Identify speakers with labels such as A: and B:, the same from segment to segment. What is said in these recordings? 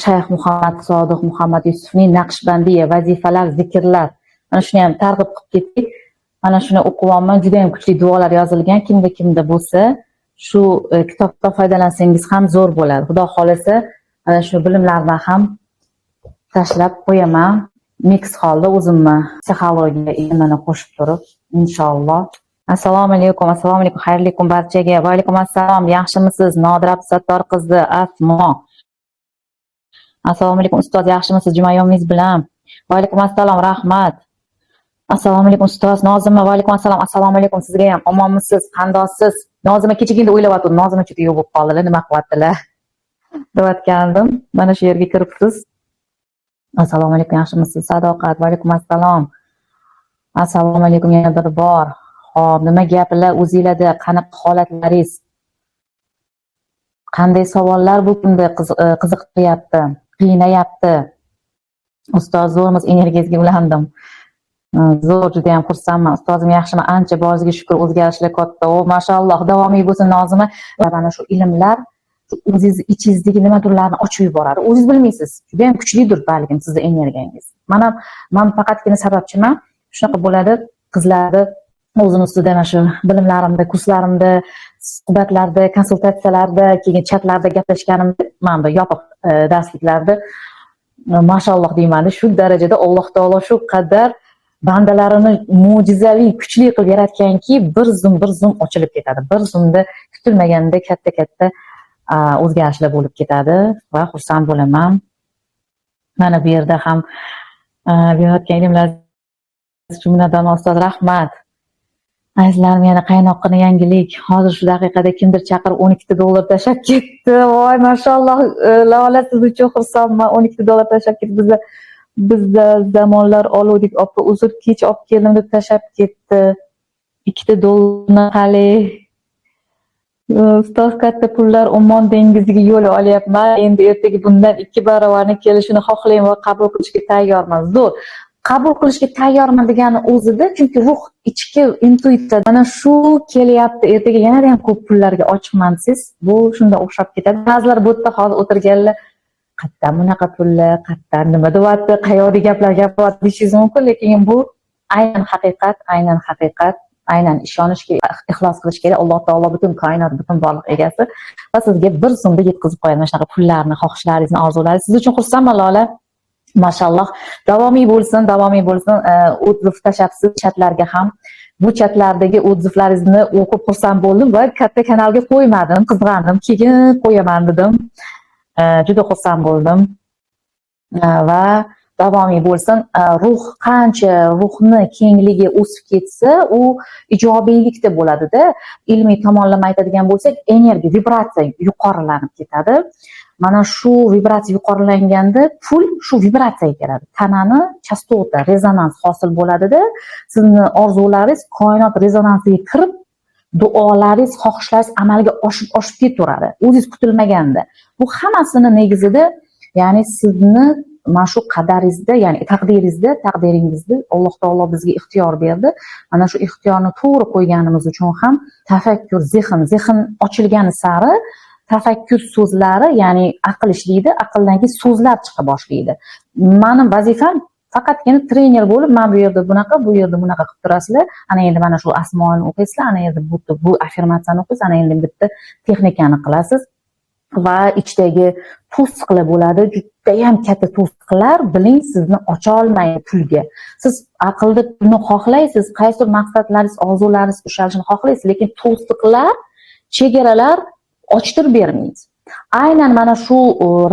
A: Shayx Muhammad Sodiq Muhammad Yusufning Naqshbandiya vazifalar, zikrlar. Mana shuni ham targ'ib qilib ketdik. Mana shuni o'qiyapman. Juda ham kuchli duolar yozilgan. Kimda bo'lsa, shu kitobdan foydalansangiz ham zo'r bo'ladi. Xudo xolasa, mana shu bilimlarni ham tashlab qo'yaman. Mix holda o'zimni psixologiya ilmini qo'shib turib, inshaalloh. Assalomu alaykum, xayrli kun barchaga. Va alaykum assalom. Yaxshimisiz? Nodira Abdusattor qizi Asmo. Assalomu alaykum ustoz, yaxshimisiz? Jumayomingiz bilan. Va alaykum assalom, rahmat. Assalomu alaykum ustoz Nozima. Va alaykum assalom. Assalomu alaykum, sizga ham. Omonmisiz? Qandoqsiz? Nozima kechagina o'ylayotdim. Nozima juda yo'q bo'lib qoldilar. Nima qilyaptilar? Deyotgandim. Mana shu yerga kiribsiz. Assalomu alaykum, yaxshimisiz? Sadoqat. Va alaykum assalom. Assalomu alaykum yana bir bor. Xo'p, nima gaplar o'zingizlarda? Qanaqa holatlaringiz? Qanday savollar bu kunda qiziqtiryapti, qiynayapti? Ustoz zo'rmiz, energiyangizga ulandim. Zo'r, juda ham xursandman. Ustozim yaxshimi? Ancha boriga shukur, o'zgarishlar katta. O, mashalloh, davomiy bo'lsin Nozima. Mana shu ilmlar o'zingiz ichingizdagi nimadirlarni ochib yuboradi. O'zingiz bilmaysiz. Juda ham kuchlidir balkim sizning energiyangiz. Men faqatgina sababchiman. Shunaqa bo'ladi, qizlarni o'zim ustida mana shu bilimlarimda, kurslarimda, suhbatlarda, konsultatsiyalarda, keyin chatlarda gaplashganimda, mana bu yopiq darsliklarda mashalloh deyman, shu darajada Alloh taolo shu qadar bandalarini mo'jizaviy, kuchli qilib yaratganki, bir zum ochilib ketadi. Bir zumda kutilmaganda katta o'zgarishlar bo'lib ketadi va xursand bo'laman. Mana bu yerda ham berayotgan ilmlar uchun minnatdorman ustoz, rahmat. Azizlarim, yana qaynoqqina yangilik. Hozir shu daqiqada kimdir chaqirib $12 tashab ketdi. Voy, mashalloh, Lola, siz uchun xursandman. $12 tashab ketdi. Bizda zamonlar oluvdik, oppa uzr kech olib keldim deb tashab ketdi. $2 qali. Ustoz, katta pullar Ummon dengiziga yo'l olyapman. Endi ertaga bundan 2 barobarini kelishini xohlayman va qabul qilishga tayyorman. Zo'r. Qabul qilishga tayyorman degani o'zida, chunki ruh ichki intuitsiya mana shu kelyapti, ertaga yanada ham ko'p pullarga ochiqman siz. Bu shunda o'xshab ketadi. Ba'zilar bu yerda hozir o'tirganlar, qayerdan bunaqa pullar, qayerdan nima deyapti, qayerda gaplar gapiryapti deyishingiz mumkin, lekin bu aynan haqiqat, aynan ishonishga, ixlos qilish kerak. Alloh taolo butun koinot, butun borliq egasi va sizga bir zumda yetkazib qo'yadi mana shunaqa pullarni, xohishlaringizni, orzularingizni. Siz uchun xursandman Lola. Mashalloh, davomiy bo'lsin. O'tib tashabsiz chatlarga ham. Bu chatlardagi o'tiblaringizni o'qib xursand bo'ldim va katta kanalga qo'ymadim, qizg'andim. Keyin qo'yaman dedim. Juda xursand bo'ldim. Va davomiy bo'lsin. Ruh qancha ruhni kengligi o'sib ketsa, u ijobiylikda bo'ladi-da. Ilmiy tomonlama aytadigan bo'lsak, energiya, vibratsiya yuqorilanib ketadi. Mana shu vibratsiya yuqorilanganda pul shu vibratsiyaga keladi. Tanani chastota, rezonans hosil bo'ladi-da. Sizni orzularingiz koinot rezonansiga kirib, duolaringiz, xohishlaringiz amalga oshib ketaveradi. O'zingiz kutilmaganda. Bu hammasini negizida, ya'ni sizni mana shu qadaringizda, ya'ni taqdiringizda Alloh taolo bizga ixtiyor berdi. Mana shu ixtiyorni to'g'ri qo'yganimiz uchun ham tafakkur, zehn ochilgani sari tafakkur so'zlari, ya'ni aql ishlaydi, aqldan keyin so'zlar chiqa boshlaydi. Mening vazifam faqatgina trener bo'lib, men bu yerda bunaqa qilib turasizlar. Ana endi mana shu asmoani o'qiysizlar, ana endi bu affirmatsiyani o'qiysiz, ana endi bitta texnikani qilasiz va ichdagi to'siqlar bo'ladi. Juda ham katta to'siqlar, biling, sizni ocha olmaydi pulga. Siz aqlda pulni xohlaysiz, qaysi maqsadlaringiz, orzularingiz ushalishini xohlaysiz, lekin to'siqlar, chegaralar ochtirib bermaydi. Aynan mana shu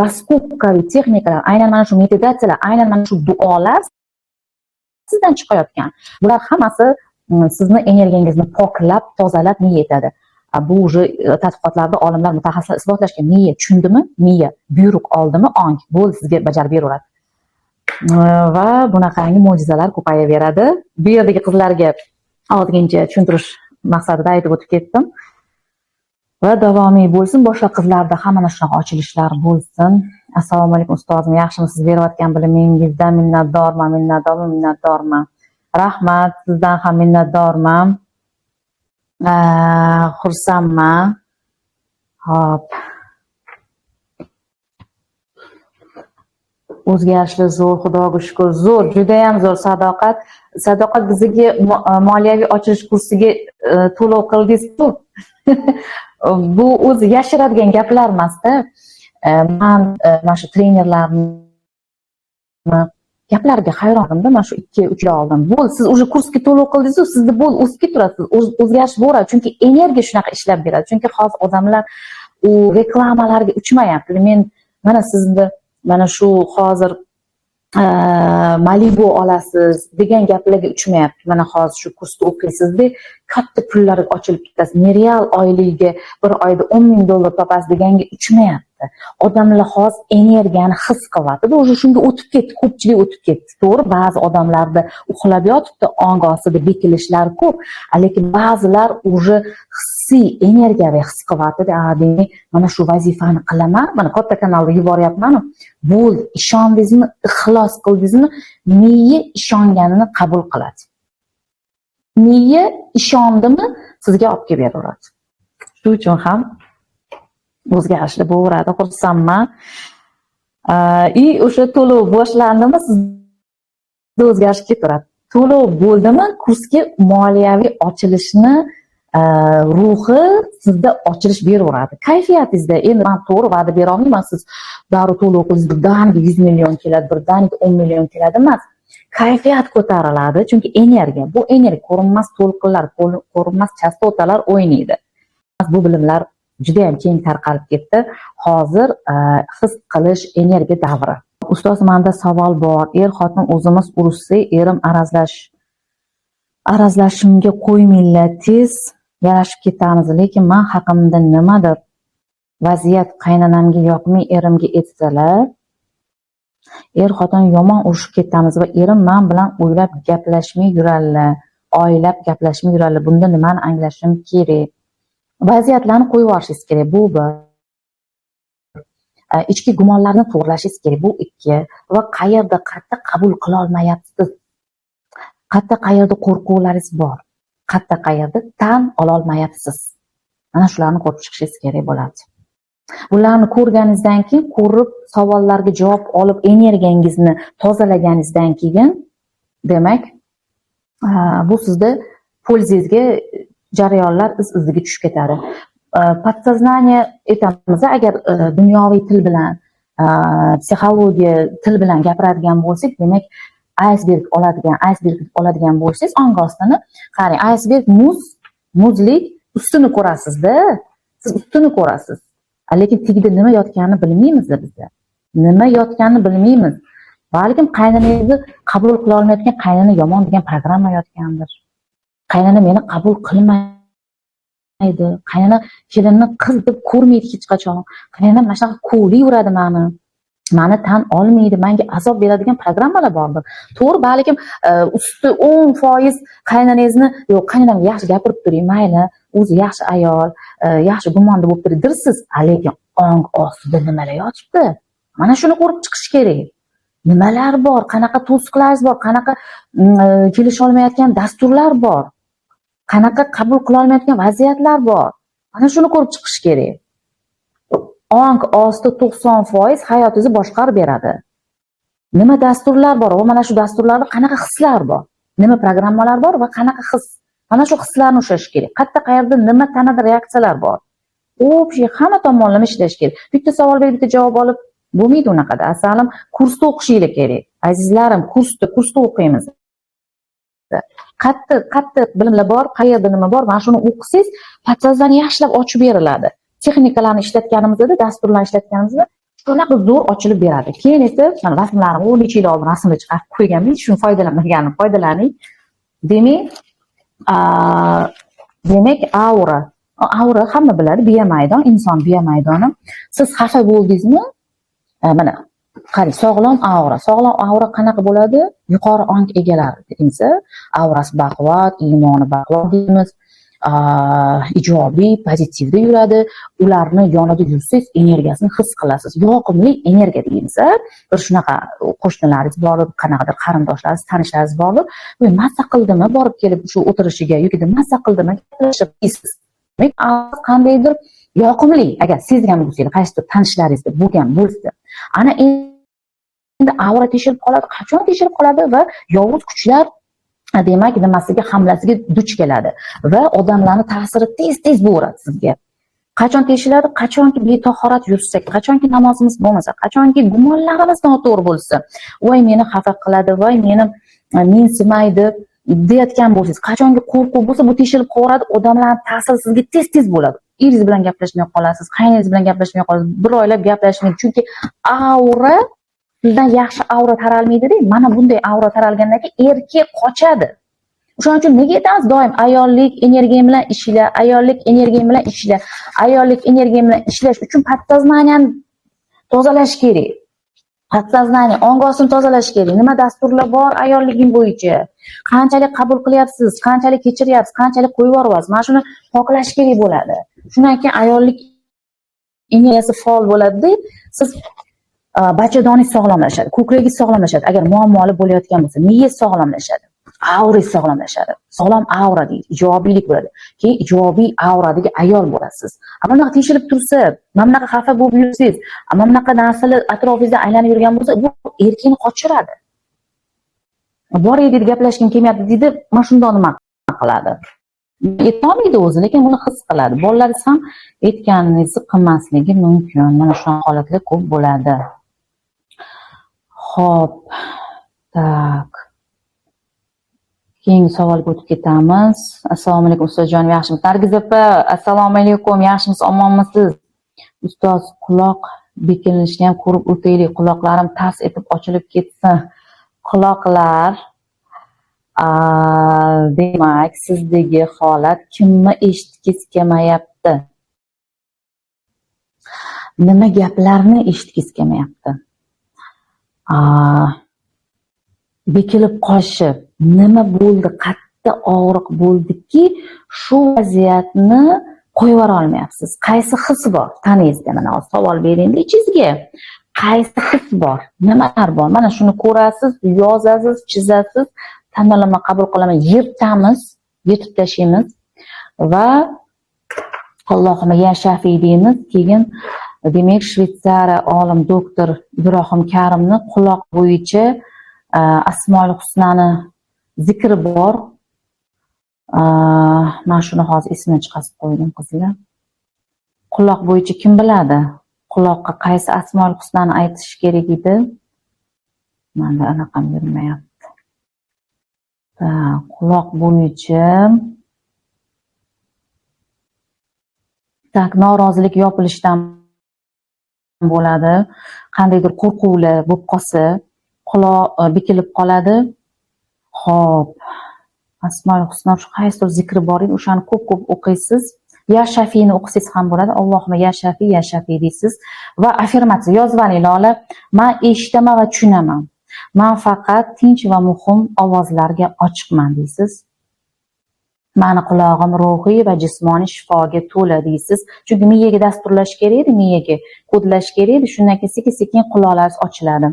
A: raskopkaviy texnikalar, aynan mana shu meditatsiyalar, aynan mana shu duolar sizdan chiqayotgan. Bular hammasi sizni energiyangizni poklab, tozalab miya etadi. Bu уже tadqiqotlarda olimlar, mutaxassislar isbotlashgan. Miya tushundimi? Miya buyruq oldimi? Ong. Bo'ldi, sizga bajarib beraveradi. Va bunaqangi mo'jizalar ko'payaveradi. Bu yerdagi qizlarga ozgincha tushuntirish maqsadida aytib o'tib ketdim. Va davomiy bo'lsin, boshqa qizlarda ham mana shunaqa ochilishlar bo'lsin. Assalomu alaykum ustozim, yaxshimisiz? Berayotgan bilimingizdan minnatdorman. Rahmat, sizdan ham minnatdorman. Xursandman. Hop. o'zgarishlar zo'r, xudoga shukur, zo'r, judayam zo'r. Sadoqat bizga moliyaviy ochilish kursiga to'lov qildingiz-ku. Bu o'zi yashiradigan gaplar emas-da. Men mana shu trenerlarni gaplariga hayronimda, mana shu 2-3 yil oldin. Bo'l, siz уже kursga to'lov qildingiz-ku, sizni bo'l o'sib keturasiz. O'zgarish bo'ladi, chunki energiya shunaqa ishlab beradi. Chunki hozir odamlar u reklamalarga uchmayapti. Men mana sizni mana shu hozir Malibu olasiz degan gaplarga uchmayapti. Mana hozir shu kursda o'qiysizda katta pullar ochilib ketasiz. Nereal oyligiga bir oyda $10,000 topasiz deganga uchmayapti. Odamlar hozir energiyani his qilyapti. O'sha shunga o'tib ketdi, ko'pchilik o'tib ketdi. To'g'ri, ba'zi odamlarda uxlab yotibdi, ong ostida bekilishlar ko'p, lekin ba'zilar уже hissiy energiyaviy his qilyapti. Demak, mana shu vazifani qilaman, mana katta kanalda yuboryapman. Bo'ldi, ishondingizmi, ixlos qildingizmi, miya ishonganini qabul qiladi. Miya ishondimi, sizga olib kelib beraveradi. Shuning uchun ham o'zgarishlar bo'laveradi, xursandman. O'sha to'lov boshlandimi, sizda o'zgarish ketaveradi. To'lov bo'ldimi, kursga moliyaviy ochilishni ruhi sizda ochilish beraveradi. Kayfiyatingizda endi men to'g'ri va'da bera olmayman, siz darrov to'lov qilsangiz birdaniga 100 million keladi, birdaniga 10 million keladi emas. Kayfiyat ko'tariladi, chunki energiya, bu energiya ko'rinmas to'lqinlar, ko'rinmas chastotalar o'ynaydi. Bu bilimlar juda ham keng tarqalib ketdi. Hozir his qilish energiya davri. Ustoz, menda savol bor. Er-xotin o'zimiz urushsak, erim arazlashimga qo'ymanglar, tez yarashib ketamiz, lekin men haqimda nimadir vaziyat qaynonamga yoqmay erimga etsalar, er-xotin yomon urushib ketamiz va erim men bilan o'ylab gaplashmay yuradilar, oylab gaplashmay yuradilar. Bunda nimani anglashim kerak? Vaziyatlarni qo'yib yuborishingiz kerak. Bu bir. Ichki gumonlarni to'g'rilashingiz kerak. Bu 2. Va qayerda qattiq qabul qila olmayapsiz? Qayerda qo'rquvlaringiz bor? Qayerda tan ola olmayapsiz? Mana shularni ko'rib chiqishingiz kerak bo'ladi. Ularni ko'rganingizdan keyin, ko'rib savollarga javob olib energiyangizni tozalaganingizdan keyin, demak, bu sizda polzingizga jarayonlar iz-iziga tushib ketadi. Podsoznaniya aytamiz, agar dunyoviy til bilan, psixologiya til bilan gapiradigan bo'lsak, demak, iceberg oladigan bo'lsangiz, ong ostini qarang, iceberg muzlik ustini ko'rasiz-da, siz ustini ko'rasiz. Lekin tagida nima yotganini bilmaymiz bizlar. Nima yotganini bilmaymiz. Balkim qaynonangizni qabul qila olmayotgan qaynona yomon degan programma yotgandir. Qaynona meni qabul qilmaydi. Qaynona kelinni qiz deb ko'rmaydi hech qachon. Qaynona mana shunaqa ko'riyveradi meni tan olmaydi, menga azob beradigan programmalar bordir. To'g'ri, balkim usti 10% qaynonangizni, yo'q, qaynonam yaxshi gapirib turing, mayli, o'zi yaxshi ayol, yaxshi gumonda bo'lib turdirsiz, lekin ong ostida nimalar yotibdi? Mana shuni ko'rib chiqish kerak. Nimalar bor, qanaqa to'siqlar bor, qanaqa kelisha olmayotgan dasturlar bor, qanaqa qabul qila olmayotgan vaziyatlar bor. Mana shuni ko'rib chiqish kerak. Ong osti 90% hayotingizni boshqarib beradi. Nima dasturlar bor va mana shu dasturlarda qanaqa hislar bor, nima programmalar bor va qanaqa his. Mana shu hislarni ushlash kerak. Qayerda nima tanada reaksiyalar bor. Hamma tomonlama ishlash kerak. Bitta savol berib, bitta javob olib bo'lmaydi unaqada. Asalim, kursda o'qishinglar kerak. Azizlarim, kursda o'qiymiz. Qattiq bilimlar bor, qayerda nima bor, mana shuni o'qisangiz, podsoznaniya yaxshilab ochib beriladi. Texnikalarni ishlatganimizda, dasturlarni ishlatganimizda shunaqa zo'r ochilib beradi. Keyin esa mana rasmlarimni 10 yil oldin rasmga chiqarib qo'yganman, shuni foydalaning. Demak, aura hamma biladi, biya maydon, inson biya maydoni. Siz xafa bo'ldingizmi? Mana qarang, sog'lom aura qanaqa bo'ladi? Yuqori ong egalari deymiz. Aurasi baquvvat, iymoni baquvvat deymiz. Ijobiy, pozitivda yuradi. Ularni yonida yursangiz, energiyasini his qilasiz. Yoqimli energiya deymiz. Bir shunaqa qo'shnilaringiz bor, qanaqadir qarindoshlaringiz, tanishlaringiz bor. Bu mazza qildimi, borib kelib shu o'tirishiga yoki mazza qildimi, gaplashib deysiz. Demak, qandaydir yoqimli, agar sezgan bo'lsangiz, qaysidir tanishlaringizda bo'lgan bo'lsa, ana endi aura teshilib qoladi. Qachon teshilib qoladi va yovuz kuchlar demak nimasiga hamlasiga duch keladi va odamlarning ta'siri tez bo'ladi sizga. Qachon teshiladi? Qachonki betahorat yursak, qachonki namozimiz bo'lmasa, qachonki gumonlarimiz noto'g'ri bo'lsa, voy meni xafa qiladi, voy meni mensimaydi deyotgan bo'lsangiz, qachonki qo'rquv bo'lsa, bu teshilib qoladi, odamlarning ta'siri sizga tez bo'ladi. Eringiz bilan gaplashmay qolasiz, qayningiz bilan gaplashmay qolasiz, bir oylab gaplashmaydi, chunki aura sizdan yaxshi aura taralmaydi-da. Mana bunday aura taralgandan keyin erkak qochadi. O'shaning uchun nega aytamiz doim ayollik energiya bilan ishla, ayollik energiya bilan ishla. Ayollik energiya bilan ishlash uchun podsoznaniyani tozalash kerak. Podsoznaniya, ongosini tozalash kerak. Nima dasturlar bor ayolliging bo'yicha? Qanchalik qabul qilyapsiz, qanchalik kechiryapsiz, qanchalik qo'yib yuboryapsiz? Mana shuni poklash kerak bo'ladi. Shundan keyin ayollik energiyasi faol bo'ladi-da, siz bachadoningiz sog'lomlashadi, ko'kragingiz sog'lomlashadi. Agar muammoli bo'layotgan bo'lsa, miyangiz sog'lomlashadi. Aurangiz sog'lomlashadi. Sog'lom aura deydi, ijobiylik bo'ladi. Keyin ijobiy auradagi ayol bo'lasiz. Mana bunaqa teshilib tursa, mana bunaqa xafa bo'lib yursangiz, mana bunaqa narsalar atrofingizda aylanib yurgan bo'lsa, bu erkakni qochiradi. Bor edi gaplashgim kelmayapti deydi, mana shundoq nima qiladi. Aytolmaydi o'zi, lekin buni his qiladi. Bolalaringiz ham aytganingizni qilmasligi mumkin. Mana shu holatlar ko'p bo'ladi. Xo'p. Tak. Keyingi savolga o'tib ketamiz. Assalomu alaykum Ustajon, yaxshimisiz? Nargiz opa, assalomu alaykum, yaxshimisiz, omonmisiz? Ustoz, quloq bekilishni ham ko'rib o'taylik. Quloqlarim tars etib ochilib ketsin. Quloqlar demak, sizdagi holat kimni eshitgisi kelmayapti? Nima gaplarni eshitgisi kelmayapti? Bekilib qolishib, nima bo'ldi, qayerda og'riq bo'ldiki, shu vaziyatni qo'yib yubora olmayapsiz. Qaysi his bor? Taningizda mana hozir savol beringda ichingizga. Qaysi his bor? Nimalar bor? Mana shuni ko'rasiz, yozasiz, chizasiz, tanlama qabul qilaman, yirtamiz, yetib tashlaymiz va Allohumma ya shafiy deymiz. Keyin demak Shveysariya olim doktor Ibrohim Karimni quloq bo'yicha Asmoul Husnani zikri bor. Men shuni hozir esimdan chiqarib qo'ydim qizlar. Quloq bo'yicha kim biladi? Quloqqa qaysi Asmoul Husnani aytish kerak edi? Menda anaqam yurmayapti. Quloq bo'yicha norozilik yopilishdan bo'ladi. Qandaydir qo'rquvlar bo'lib qolsa, quloq bekilib qoladi. Xo'p. Asmoul Husna shu qaysidir zikri bor edi, o'shani ko'p o'qiysiz. Ya Shafiyni o'qisangiz ham bo'ladi. Allohumma ya Shafiy deysiz va affirmatsiya yozib oling Lola. Men eshitaman va tushunaman. Men faqat tinch va muhim ovozlarga ochiqman deysiz. Mani qulog'im ruhiy va jismoniy shifoga to'la deysiz. Chunki miyaga dasturlash kerak edi, miyaga kodlash kerak edi. Shundan keyin sekin-sekin quloqlaringiz ochiladi.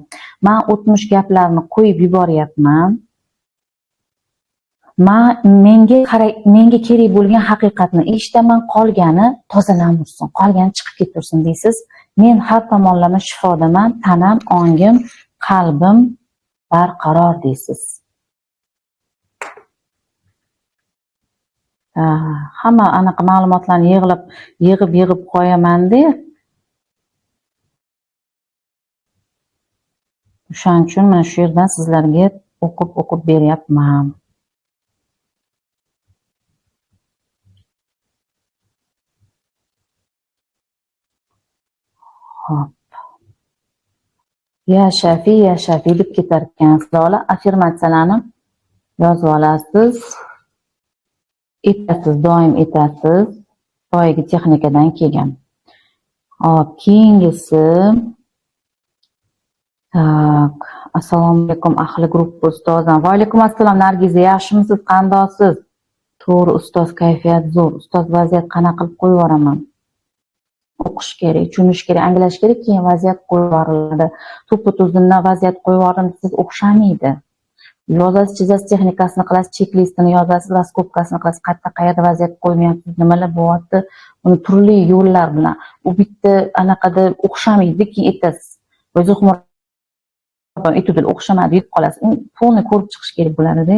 A: Men o'tmish gaplarni qo'yib yuboryapman. Menga kerak bo'lgan haqiqatni eshitaman, qolgani tozalansin, qolgani chiqib ketaversin deysiz. Men har tomonlama shifodaman, tanam, ongim, qalbim barqaror deysiz. Hamma anaqa ma'lumotlarni yig'ib qo'yaman-da. O'shaning uchun mana shu yerdan sizlarga o'qib beryapman. Hop. Ya Shafiy deb ketar ekansiz. Lola affirmatsiyalarni yozib olasiz. Doim etasiz. Boyagi texnikadan kelgan. Hop, keyingisi. Tak, assalomu alaykum ahli guruh ustozim. Va alaykum assalom Nargiza, yaxshimisiz, qandosiz? To'g'ri ustoz, kayfiyat zo'r. Ustoz, vaziyat qanaqa qilib qo'yib yuboraman? O'qish kerak, tushunish kerak, anglash kerak, keyin vaziyat qo'yib yuboriladi. To'ppa-to'zimdan vaziyat qo'yib yuborim, siz o'xshamaydi. Yozasiz, chizasiz, texnikasini qilasiz, chek-listini yozasiz, raskopkasini qilasiz, qayerda vaziyat qo'ymayapsiz, nimalar bo'lyapti, uni turli yo'llar bilan. U bitta anaqada o'xshamaydi, keyin aytasiz. O'zi etudil o'xshamadi deb qolasiz. Polni ko'rib chiqish kerak bo'ladi-da.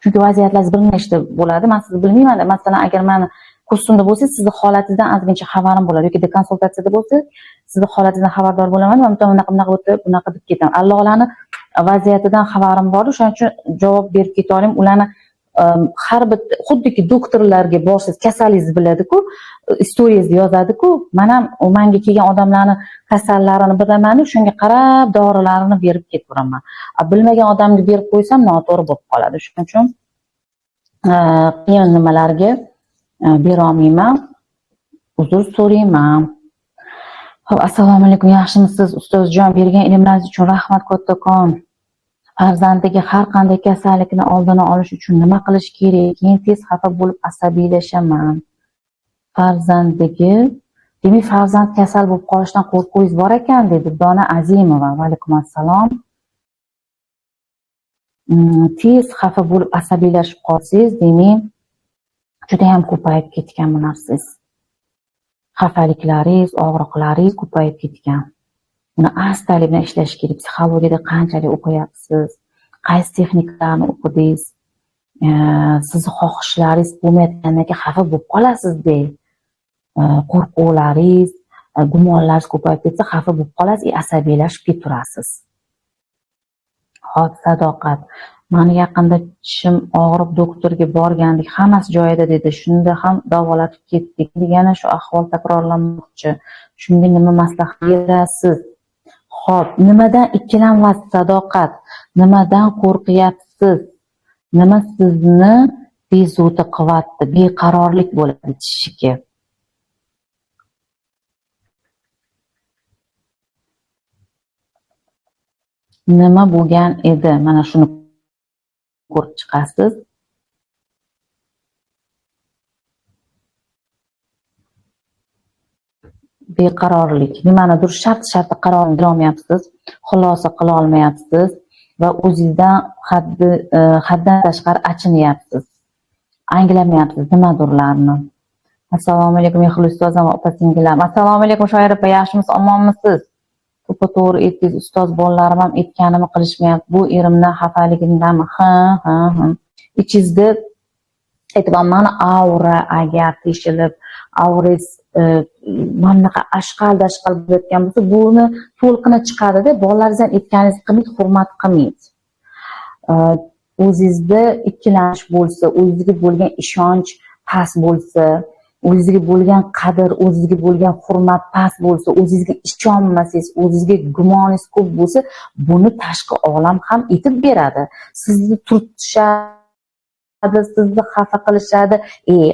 A: Chunki vaziyatlaringiz bir nechta bo'ladi. Men sizni bilmayman. Masalan, agar meni kursimda bo'lsangiz, sizni holatingizdan ozgincha xabarim bo'ladi yoki konsultatsiyada bo'lsangiz, sizni holatingizdan xabardor bo'laman va bunaqa o'tib, bunaqa deb ketaman. Allohlarning vaziyatidan xabarim bor, shuning uchun javob berib keta olaman. Ularni har bir xuddiki doktorlarga borsangiz, kasalingizni biladi-ku, istoriyangizni yozadi-ku. Men ham menga kelgan odamlarning kasallarini bilaman, shunga qarab dorilarini berib ketiraman. Bilmagan odamga berib qo'ysam noto'g'ri bo'lib qoladi. Shuning uchun qiyin nimalarga bera olmayman. Uzr so'rayman. Xo'p, assalomu alaykum, yaxshimisiz? Ustozjon, bergan ilmlaringiz uchun rahmat kattakon. Farzandiga har qanday kasallikni oldini olish uchun nima qilish kerak? Keyin tez xafa bo'lib asabiylashaman. Farzandiga, demak, farzand kasal bo'lib qolishdan qo'rquvingiz bor ekan, dedi Dona Azimova. Va alaykum assalom. Tez xafa bo'lib asabiylashib qolsangiz, demak, juda ham ko'payib ketgan bu narsangiz. Xafaliklaringiz, og'riqlaringiz ko'payib ketgan. Buni astalik bilan ishlash kerak. Psixologiyada qanchalik o'qiyapsiz, qaysi texnikalarni o'qidingiz, sizni xohishlaringiz bo'lmayotgandan keyin xafa bo'lib qolasiz-da. Qo'rquvlaringiz, gumonlaringiz ko'payib ketsa, xafa bo'lib qolasiz, asabiylashib keturasiz. Hop, Sadoqat. Meni yaqinda tishim og'rib doktorga borgandik, hammasi joyida dedi. Shunda ham davolatib ketdik. Yana shu ahvol takrorlanmoqchi. Shunda nima maslahat berasiz? Xo'p, nimadan ikkilanasiz, Sadoqat? Nimadan qo'rqyapsiz? Nima sizni bezovta qilyapti? Beqarorlik bo'ladi tishga. Nima bo'lgan edi? Mana shuni ko'rib chiqasiz. Beqarorlik. Nimanidir shart-sharti qaror qila olmayapsiz, xulosa qila olmayapsiz va o'zingizdan haddan tashqari achinyapsiz. Anglamayapsiz nimadirlarni. Assalomu alaykum, Mehli ustozim va opa-singillar. Assalomu alaykum, Shoir opa, yaxshimisiz, omonmisiz? To'g'ri aytdingiz, ustoz, bolalarim ham aytganimni qilishmayapti. Bu erimdan xafaligimdanmi? Ha. Ichingizda aytibman, mana aura agar teshilib, aurangiz mamlaqa ashqal-dashqal bo'layotgan bo'lsa, buni to'lqini chiqadi-da, bolalaringizdan aytganingizni qilmang, hurmat qilmang. O'zingizda ikkilanish bo'lsa, o'zingizga bo'lgan ishonch past bo'lsa, o'zingizga bo'lgan qadr, o'zingizga bo'lgan hurmat past bo'lsa, o'zingizga ishonmasangiz, o'zingizga gumoningiz ko'p bo'lsa, buni tashqi olam ham aytib beradi. Sizni turtishadi, sizni xafa qilishadi,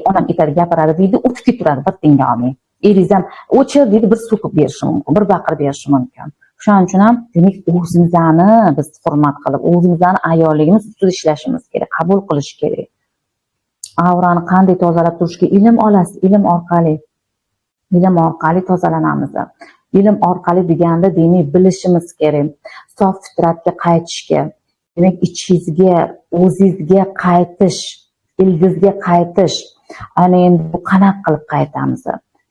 A: onam aytadi, gapiradi deydi, o'tib ketaveradi bir tinga olmay. Eringiz ham o'chir deydi, bir so'kib berishi mumkin, bir baqirib berishi mumkin. Shuning uchun ham demak o'zimizni biz hurmat qilib, o'zimizni ayolligimiz ustida ishlashimiz kerak, qabul qilish kerak. Aurani qanday tozalab turishga ilm olasiz, ilm orqali tozalanamiz. Ilm orqali deganda demak bilishimiz kerak, sof fitratga qaytishga, demak ichingizga, o'zingizga qaytish, ildizga qaytish. Ana endi bu qanaqa qilib qaytamiz?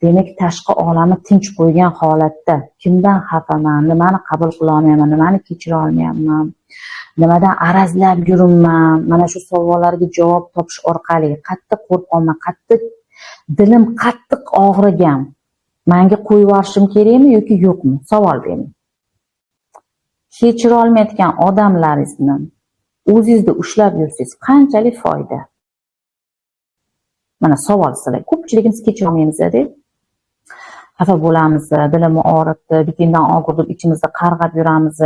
A: Demak, tashqi olamni tinch qo'ygan holatda kimdan xafaman, nimani qabul qila olmayman, nimani kechira olmayapman, nimadan arazlab yuribman, mana shu savollarga javob topish orqali qattiq qo'rqaman, dilim qattiq og'rigan. Menga qo'yib yuborishim kerakmi yoki yo'qmi? Savol bering. Kechira olmayotgan odamlaringizni o'zingizda ushlab yursangiz qanchalik foyda? Mana savol sizlar. Ko'pchiligimiz kechira olmaymiz-da. Xafa bo'lamiz, dilimni og'ritdi, bitindan og'irdi, ichimizda qarg'ab yuramiz.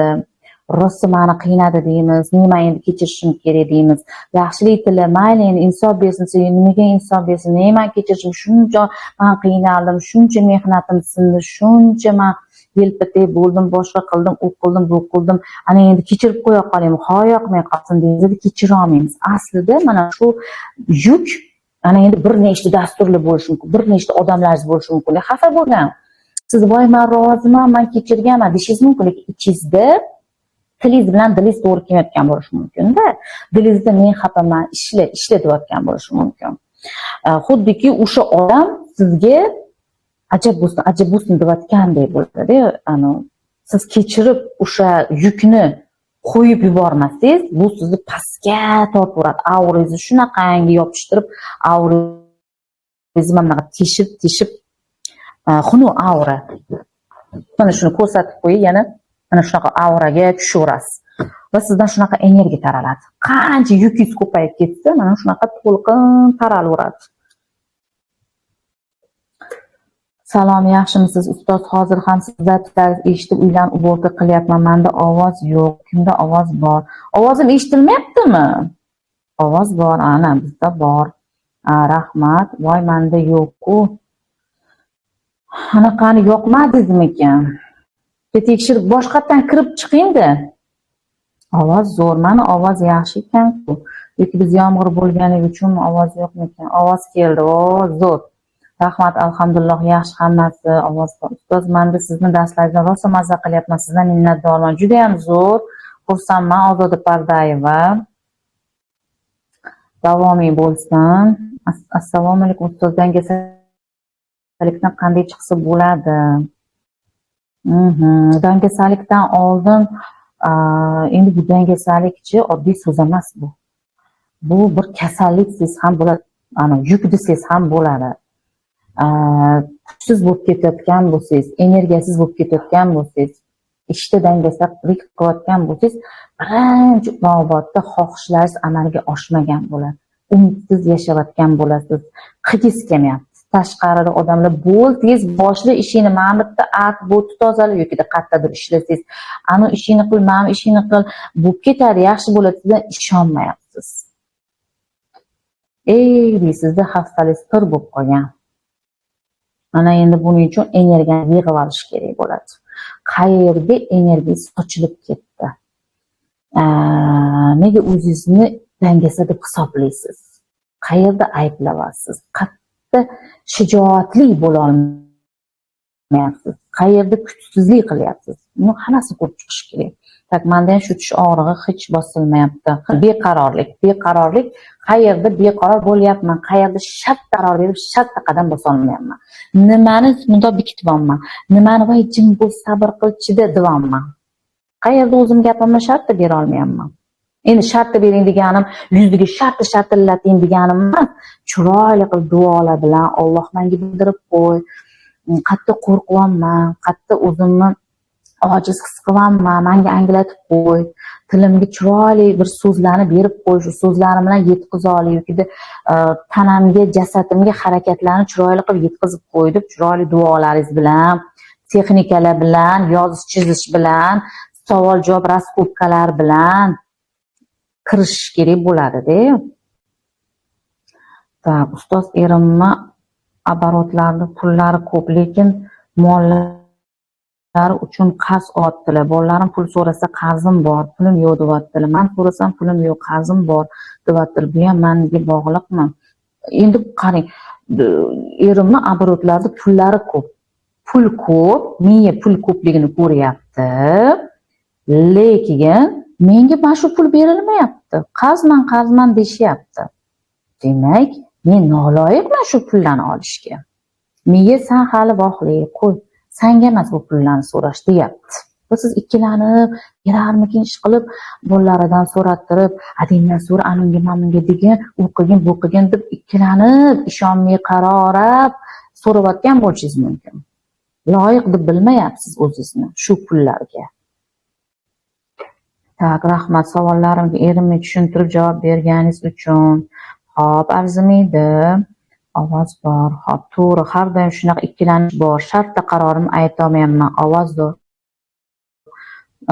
A: Rosti meni qiynadi deymiz, nima endi kechirishim kerak deymiz. Yaxshilik tili, mayli endi insof bersin, nimaga insof bersin, nima kechirishim, shuncha men qiynaldim, shuncha mehnatim sindi, shuncha men yelpitay bo'ldim, boshqa qildim, u qildim, bu qildim. Ana endi kechirib qo'ya qolaymi, yoqmay qolsin deymiz, kechira olmaymiz. Aslida mana shu yuk ana endi bir nechta dasturli bo'lishi mumkin, bir nechta odamlaringiz bo'lishi mumkin. Xafa bo'lgan. Siz voy men roziman, men kechirganman deyishingiz mumkin, lekin ichingizda tilingiz bilan dilingiz to'g'ri kelmayotgan bo'lishi mumkin-da. Dilingizda men xafaman, ishla deyotgan bo'lishi mumkin. Xuddiki o'sha odam sizga ajab bo'lsin deyotgandek bo'ladi. Siz kechirib o'sha yukni qo'yib yubormasangiz, bu sizni pastga tortib uradi. Aurangizni shunaqangi yopishtirib, aurangizni mana teshib xunuk aura. Mana shuni ko'rsatib qo'ying, yana mana shunaqa auraga tushaverasiz. Va sizdan shunaqa energiya taraladi. Qancha yukingiz ko'payib ketsa, mana shunaqa to'lqin taralaveradi. Salom, yaxshimisiz ustoz? Hozir ham sizlar eshitib uylanib aborti qilyapman. Menda ovoz yo'q. Kimda ovoz bor? Ovozim eshitilmayaptimi? Ovoz bor, ana bizda bor. Rahmat. Voy, menda yo'q-ku. Anaqani yoqmadingizmikan? Tekshirib boshqatdan kirib chiqing-da. Ovoz zo'r. Mana ovoz yaxshi ekan-ku. Yoki biz yomg'ir bo'lganligi uchun ovoz yo'qmikan? Ovoz keldi. O, zo'r. Rahmat, alhamdulillah, yaxshi hammasi. Ovoz bor. Ustoz, menda sizni darslaringizni rosa mazza qilyapman. Sizdan minnatdorman. Juda ham zo'r. Xursandman. Ozoda Pardayeva. Davomiy bo'lsin. Assalomu alaykum ustoz. Dangasalikdan qanday chiqsa bo'ladi? Dangasalikdan oldin endi bu dangasalikchi oddiy so'z emas bu. Bu bir kasallik siz ham bo'ladi, yuk desangiz ham bo'ladi. Kuchsiz bo'lib ketayotgan bo'lsangiz, energiyasiz bo'lib ketayotgan bo'lsangiz, ishda dangasalik qilayotgan bo'lsangiz, birinchi navbatda xohishlaringiz amalga oshmagan bo'ladi. Umidsiz yashayotgan bo'lasiz. Qigiz kelmayapti. Tashqarida odamlar bo'ldingiz, boshli ishingni mana bitta bo'tni tozala yoki qayerdadir ishlasangiz, ana ishingni qil, mana ishingni qil, bo'lib ketadi, yaxshi bo'ladi, sizdan ishonmayapsiz. Sizda xastalik pir bo'lib qolgan. Mana endi buning uchun energiyani yig'ib olish kerak bo'ladi. Qayerga energiya sochilib ketdi? Nega o'zingizni dangasa deb hisoblaysiz? Qayerda ayblayapsiz? Qayerda shijoatli bo'la olmayapsiz? Qayerda kuchsizlik qilyapsiz? Buni hammasini ko'rib chiqish kerak. Tak, menda ham shu tish og'rig'i hech bosilmayapti. Beqarorlik. Qayerda beqaror bo'lyapman? Qayerda shart qaror berib, shart qadam bosolmayapman? Nimani bundoq bekityapman? Nimani voy jim bo'l, sabr qil, chida deyapman? Qayerda o'zim gapimni shartta bera olmayapman? Endi shartta bering deganim, yuziga shartillating deganim emas. Chiroyli qilib duolar bilan Alloh menga bildirib qo'y. Qattiq qo'rqyapman, qattiq o'zimni ojiz his qilyapman, menga anglatib qo'y. Tilimga chiroyli bir so'zlarni berib qo'y, shu so'zlarim bilan yetkiza ol yoki tanamga, jasadimga harakatlarni chiroyli qilib yetkazib qo'y deb chiroyli duolaringiz bilan, texnikalar bilan, yozish chizish bilan, savol-javob raskopkalar bilan kirish kerak bo'ladi-da. Tak, ustoz, erimni оборотlarni pullari ko'p, lekin mollari uchun qarz olyaptilar. Bolalarim pul so'rasa qarzim bor, pulim yo'q deyaptilar. Men so'rasam pulim yo'q, qarzim bor deyaptilar. Bu ham menga bog'liqmi? Endi qarang, erimni оборотlarida pullari ko'p. Pul ko'p, menga pul ko'pligini ko'ryapti. Lekin menga mana shu pul berilmayapti. Qarzman deyishyapti. Demak, men noloyiqman shu pullarni olishga. Menga sen hali vohli qo'y, senga emas bu pullarni so'rash deyapti. Va siz ikkilanib, berarmikin ish qilib, bolalaridan so'rattirib, adingdan so'ra, anunga mamunga degan, u qilgin, bu qilgin deb ikkilanib, ishonmay qarorab so'rayotgan bo'lishingiz mumkin. Loyiq deb bilmayapsiz o'zingizni shu pullarga. Tak, rahmat, savollarimga erimni tushuntirib javob berganingiz uchun. Hop, arzimaydi. Ovoz bor. Hop, to'g'ri, har doim shunaqa ikkilanish bor. Shartta qarorimni ayta olmayapman. Ovoz bor.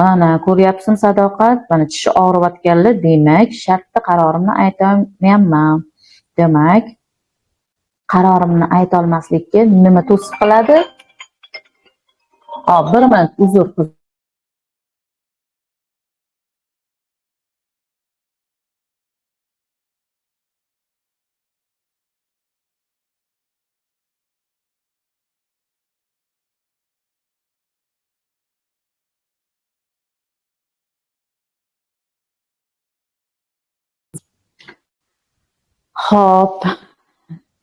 A: Ana, ko'ryapsizmi Sadoqat? Mana tishi og'riyotganlar, demak, shartta qarorimni ayta olmayapman. Demak, qarorimni ayta olmaslikka nima to'siq qiladi? Hop, bir minut uzr. Hop,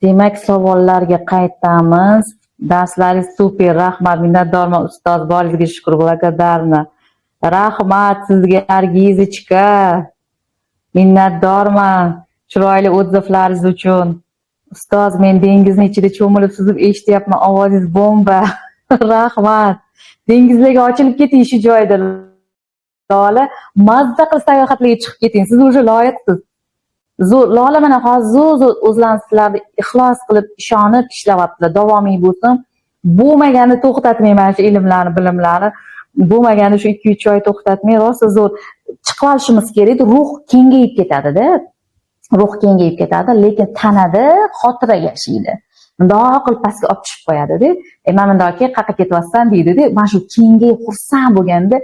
A: demak savollarga qaytamiz. Darslaringiz super, rahmat, minnatdorman ustoz, boringizga shukur, благодарна. Rahmat sizga Nargizichka. Minnatdorman chiroyli o'tizlaringiz uchun. Ustoz, men dengizni ichida cho'milib suzib eshityapman, ovozingiz bomba. Rahmat. Dengizlarga ochilib keting shu joyda. Lola, mazza qilib sayohatlarga chiqib keting. Siz уже loyiqsiz. Zo'r, Lola mana hozir o'zlaringiz sizlarni ixlos qilib, ishonib ishlayaptilar. Davomiy bo'lsin. Bo'lmaganda to'xtatmayman shu ilmlarni, bilimlarni. Bo'lmaganda shu 2-3 oy to'xtatmay, rosa zo'r chiqib olishimiz kerak. Ruh kengayib ketadi-da. Ruh kengayib ketadi, lekin tanada xotira yashaydi. Mundoq qilib pastga olib tushib qo'yadi-da. Mana bundoq qayerqa ketyapsan deydi-da. Mana shu kengayib xursand bo'lganda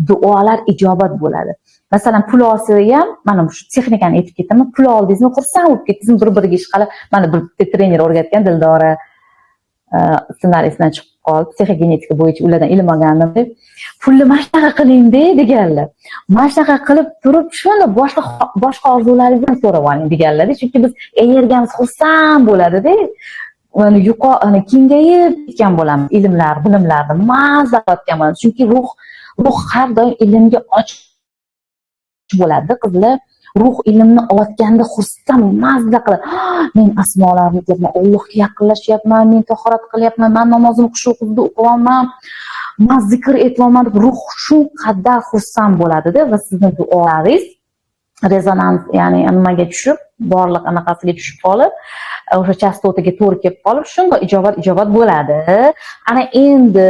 A: duolar ijobat bo'ladi. Masalan, pul olsa ham, mana shu texnikani aytib ketaman. Pul oldingizmi, xursand bo'lib ketdingizmi, bir-biriga ish qilib, mana bir trener o'rgatgan Dildora ismlari esimdan chiqib qoldi. Psixogenetika bo'yicha ulardan ilm olgandim deb. Pulni mana shunaqa qiling-da deganlar. Mana shunaqa qilib turib, shuni boshqa orzularingizni so'rab oling deganlar. Chunki biz ergamiz xursand bo'ladi-da. Uni yuqori kengayib ketgan bo'lamiz. Ilmlar, bilimlarni mazza qilayotgan bo'lamiz. Chunki ruh har doim ilmga ochiq bo'ladi, qizlar. Ruh ilmni olayotganda xursand, mazza qilib, men asmolarni deyapman, Allohga yaqinlashyapman, men tahorat qilyapman, men namozimni xushu qilib o'qiyapman, men zikr etyapman deb ruh shu qadar xursand bo'ladi-da va sizning duolaringiz rezonans, ya'ni nimaga tushib, borliq anaqasiga tushib qolib, o'sha chastotaga to'g'ri kelib qolib, shunga ijobat bo'ladi. Ana endi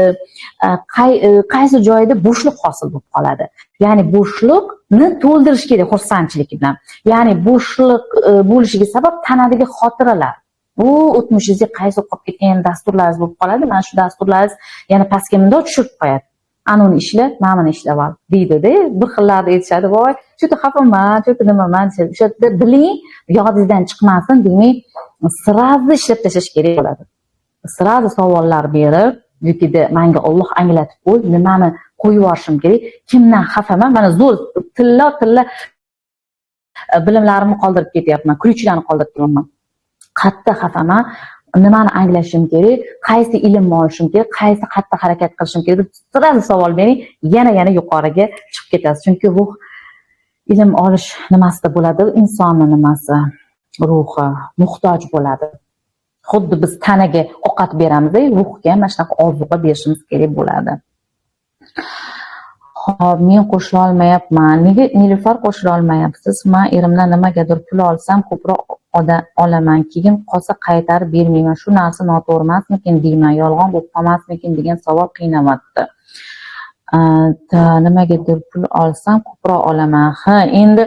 A: qaysi joyda bo'shliq hosil bo'lib qoladi. Ya'ni bo'shliqni to'ldirish kerak xursandchilik bilan. Ya'ni bo'shliq bo'lishiga sabab tanadagi xotiralar. Bu o'tmishingizga qaysi qolib ketgan dasturlaringiz bo'lib qoladi. Mana shu dasturlaringiz yana pastga mundoq tushirib qo'yadi. Ana uni ishla, mana buni ishlab ol deydi-da. Bir xillarda aytishadi, voy, shu yerda xafaman, shu yerda nimaman deb. O'sha yerda biling, yodingizdan chiqmasin demay, sirazni ishlab tashlash kerak bo'ladi. Sirazni savollar berib, yukida menga Alloh anglatib qo'y, nimani qo'yib yuborishim kerak, kimdan xafaman, mana zo'r tilla bilimlarimni qoldirib ketyapman, ключlarni qoldirib ketyapman. Qayerda xafaman, nimani anglashim kerak, qaysi ilmni olishim kerak, qaysi qayerda harakat qilishim kerak deb sirazni savol bering, yana yuqoriga chiqib ketasiz. Chunki ruh ilm olish nimasida bo'ladi, insonning nimasi, ruhi muhtoj bo'ladi. Xuddi biz tanaga ovqat beramiz, ruhga mana shunaqa ozuqa berishimiz kerak bo'ladi. Xo'p, men qo'shila olmayapman. Nega Nilufar qo'shila olmayapsiz? Men erimdan nimagadir pul olsam, ko'proq olaman, keyin qolsa qaytarib bermayman. Shu narsa noto'g'ri emasmikin deyman, yolg'on bo'lib qolmasmikin degan savol qiynamoqda. Nimagadir pul olsam, ko'proq olaman. Ha, endi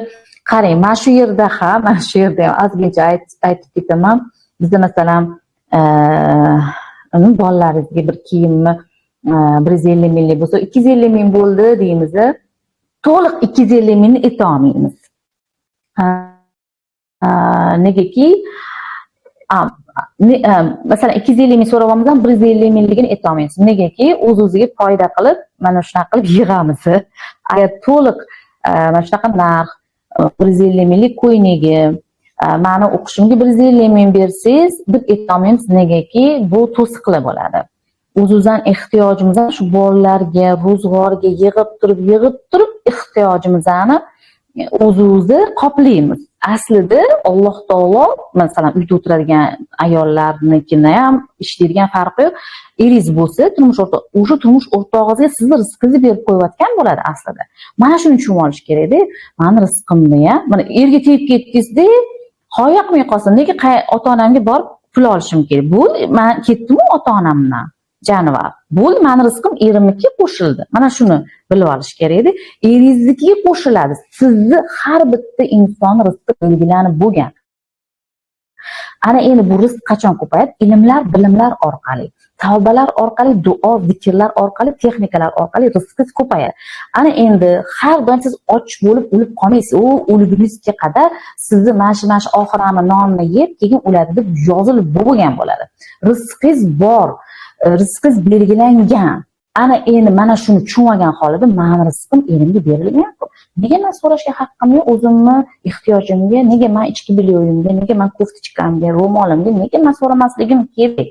A: qarang, mana shu yerda ham ozgincha aytib ketaman. Bizda masalan, bolalaringizga bir kiyimni 150 minglik bo'lsa, 250 ming bo'ldi deymiz. To'liq 250 mingni eta olmaymiz. Negaki, masalan 250 ming so'ravamizdan 150 mingligini eta olmaymiz. Negaki, o'z-o'ziga foyda qilib, mana shunaqa qilib yig'amiz. Agar to'liq mana shunaqa narx 150 minglik ko'ynagi, meni o'qishimga 150 ming bersangiz, deb eta olmaymiz. Negaki, bu to'siqli bo'ladi. O'zimizdan ehtiyojimizdan shu bolalarga, ro'zg'orga yig'ib turib ehtiyojimizni o'zimizni qoplaymiz. Aslida Alloh taolo masalan uyda o'tiradigan ayollarnikini ham ishlaydigan farqi yo'q. Eringiz bo'lsa, turmush o'rtog'ingizga sizni rizqingizni berib qo'yayotgan bo'ladi aslida. Mana shuni tushunib olish kerak-da. Meni rizqimni ham, mana erga tegib ketdingizda, hoyoqmay qolsin. Nega ota-onamga borib pul olishim kerak? Bu men ketdim-ku ota-onamdan. Jonivar. Bo'ldi, meni rizqim erimnikiga qo'shildi. Mana shuni bilib olish kerak-da. Eringiznikiga qo'shiladi. Sizni har bitta inson rizqi belgilanib bo'lgan. Ana endi bu rizq qachon ko'payadi? Ilmlar, bilimlar orqali, tavbalar orqali, duo, zikrlar orqali, texnikalar orqali rizqingiz ko'payadi. Ana endi har doim siz och bo'lib o'lib qolmaysiz. U o'lgunizga qadar sizni mana shu oxiramni nonni yeb, keyin o'ladi deb yozilib bo'lgan bo'ladi. Rizqingiz bor. Rizqingiz belgilangan. Ana endi mana shuni tushunmagan holida meni rizqim erimga berilgan-ku. Nega men so'rashga haqqim yo'q? O'zimni ehtiyojimga, nega men ichki bilyog'imga, nega men ko'ftachkamga, ro'molimga, nega men so'ramasligim kerak?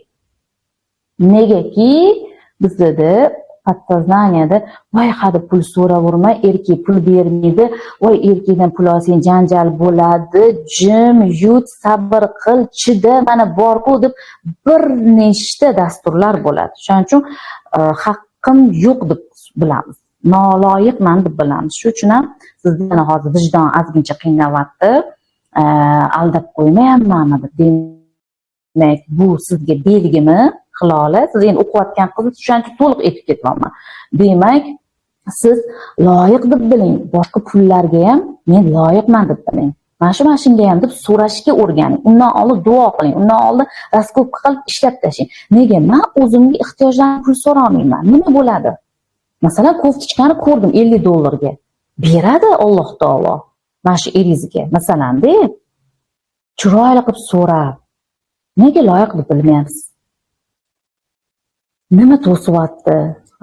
A: Negaki bizda podsoznaniyada voy hali pul so'raverma, erkak pul bermaydi, voy erkakdan pul olsang janjal bo'ladi, jim yut, sabr qil, chida, mana bor-ku deb bir nechta dasturlar bo'ladi. Shuning uchun haqqim yo'q deb bilamiz, noloyiqman deb bilamiz. Shu uchun ham sizni hozir vijdon ozgincha qiynalyapti, aldab qo'ymayapmanmi deb. Demak, bu sizga belgimi? Hilola, siz endi o'qiyotgan qiz tushuncha to'liq etib ketyapman. Demak, siz loyiq deb biling. Boshqa pullarga ham men loyiqman deb biling. Mana shu mashinga ham deb so'rashga o'rganing. Undan oldin duo qiling. Undan oldin raskopka qilib ishlab tashlang. Nega men o'zimga ehtiyojlarimni pul so'ra olmayman? Nima bo'ladi? Masalan, koftichkani ko'rdim $50 ga. Beradi Alloh taolo. Mana shu eringizga. Masalan-da, chiroyli qilib so'rab, nega loyiq deb bilmayapsiz? Nima to'siyapti?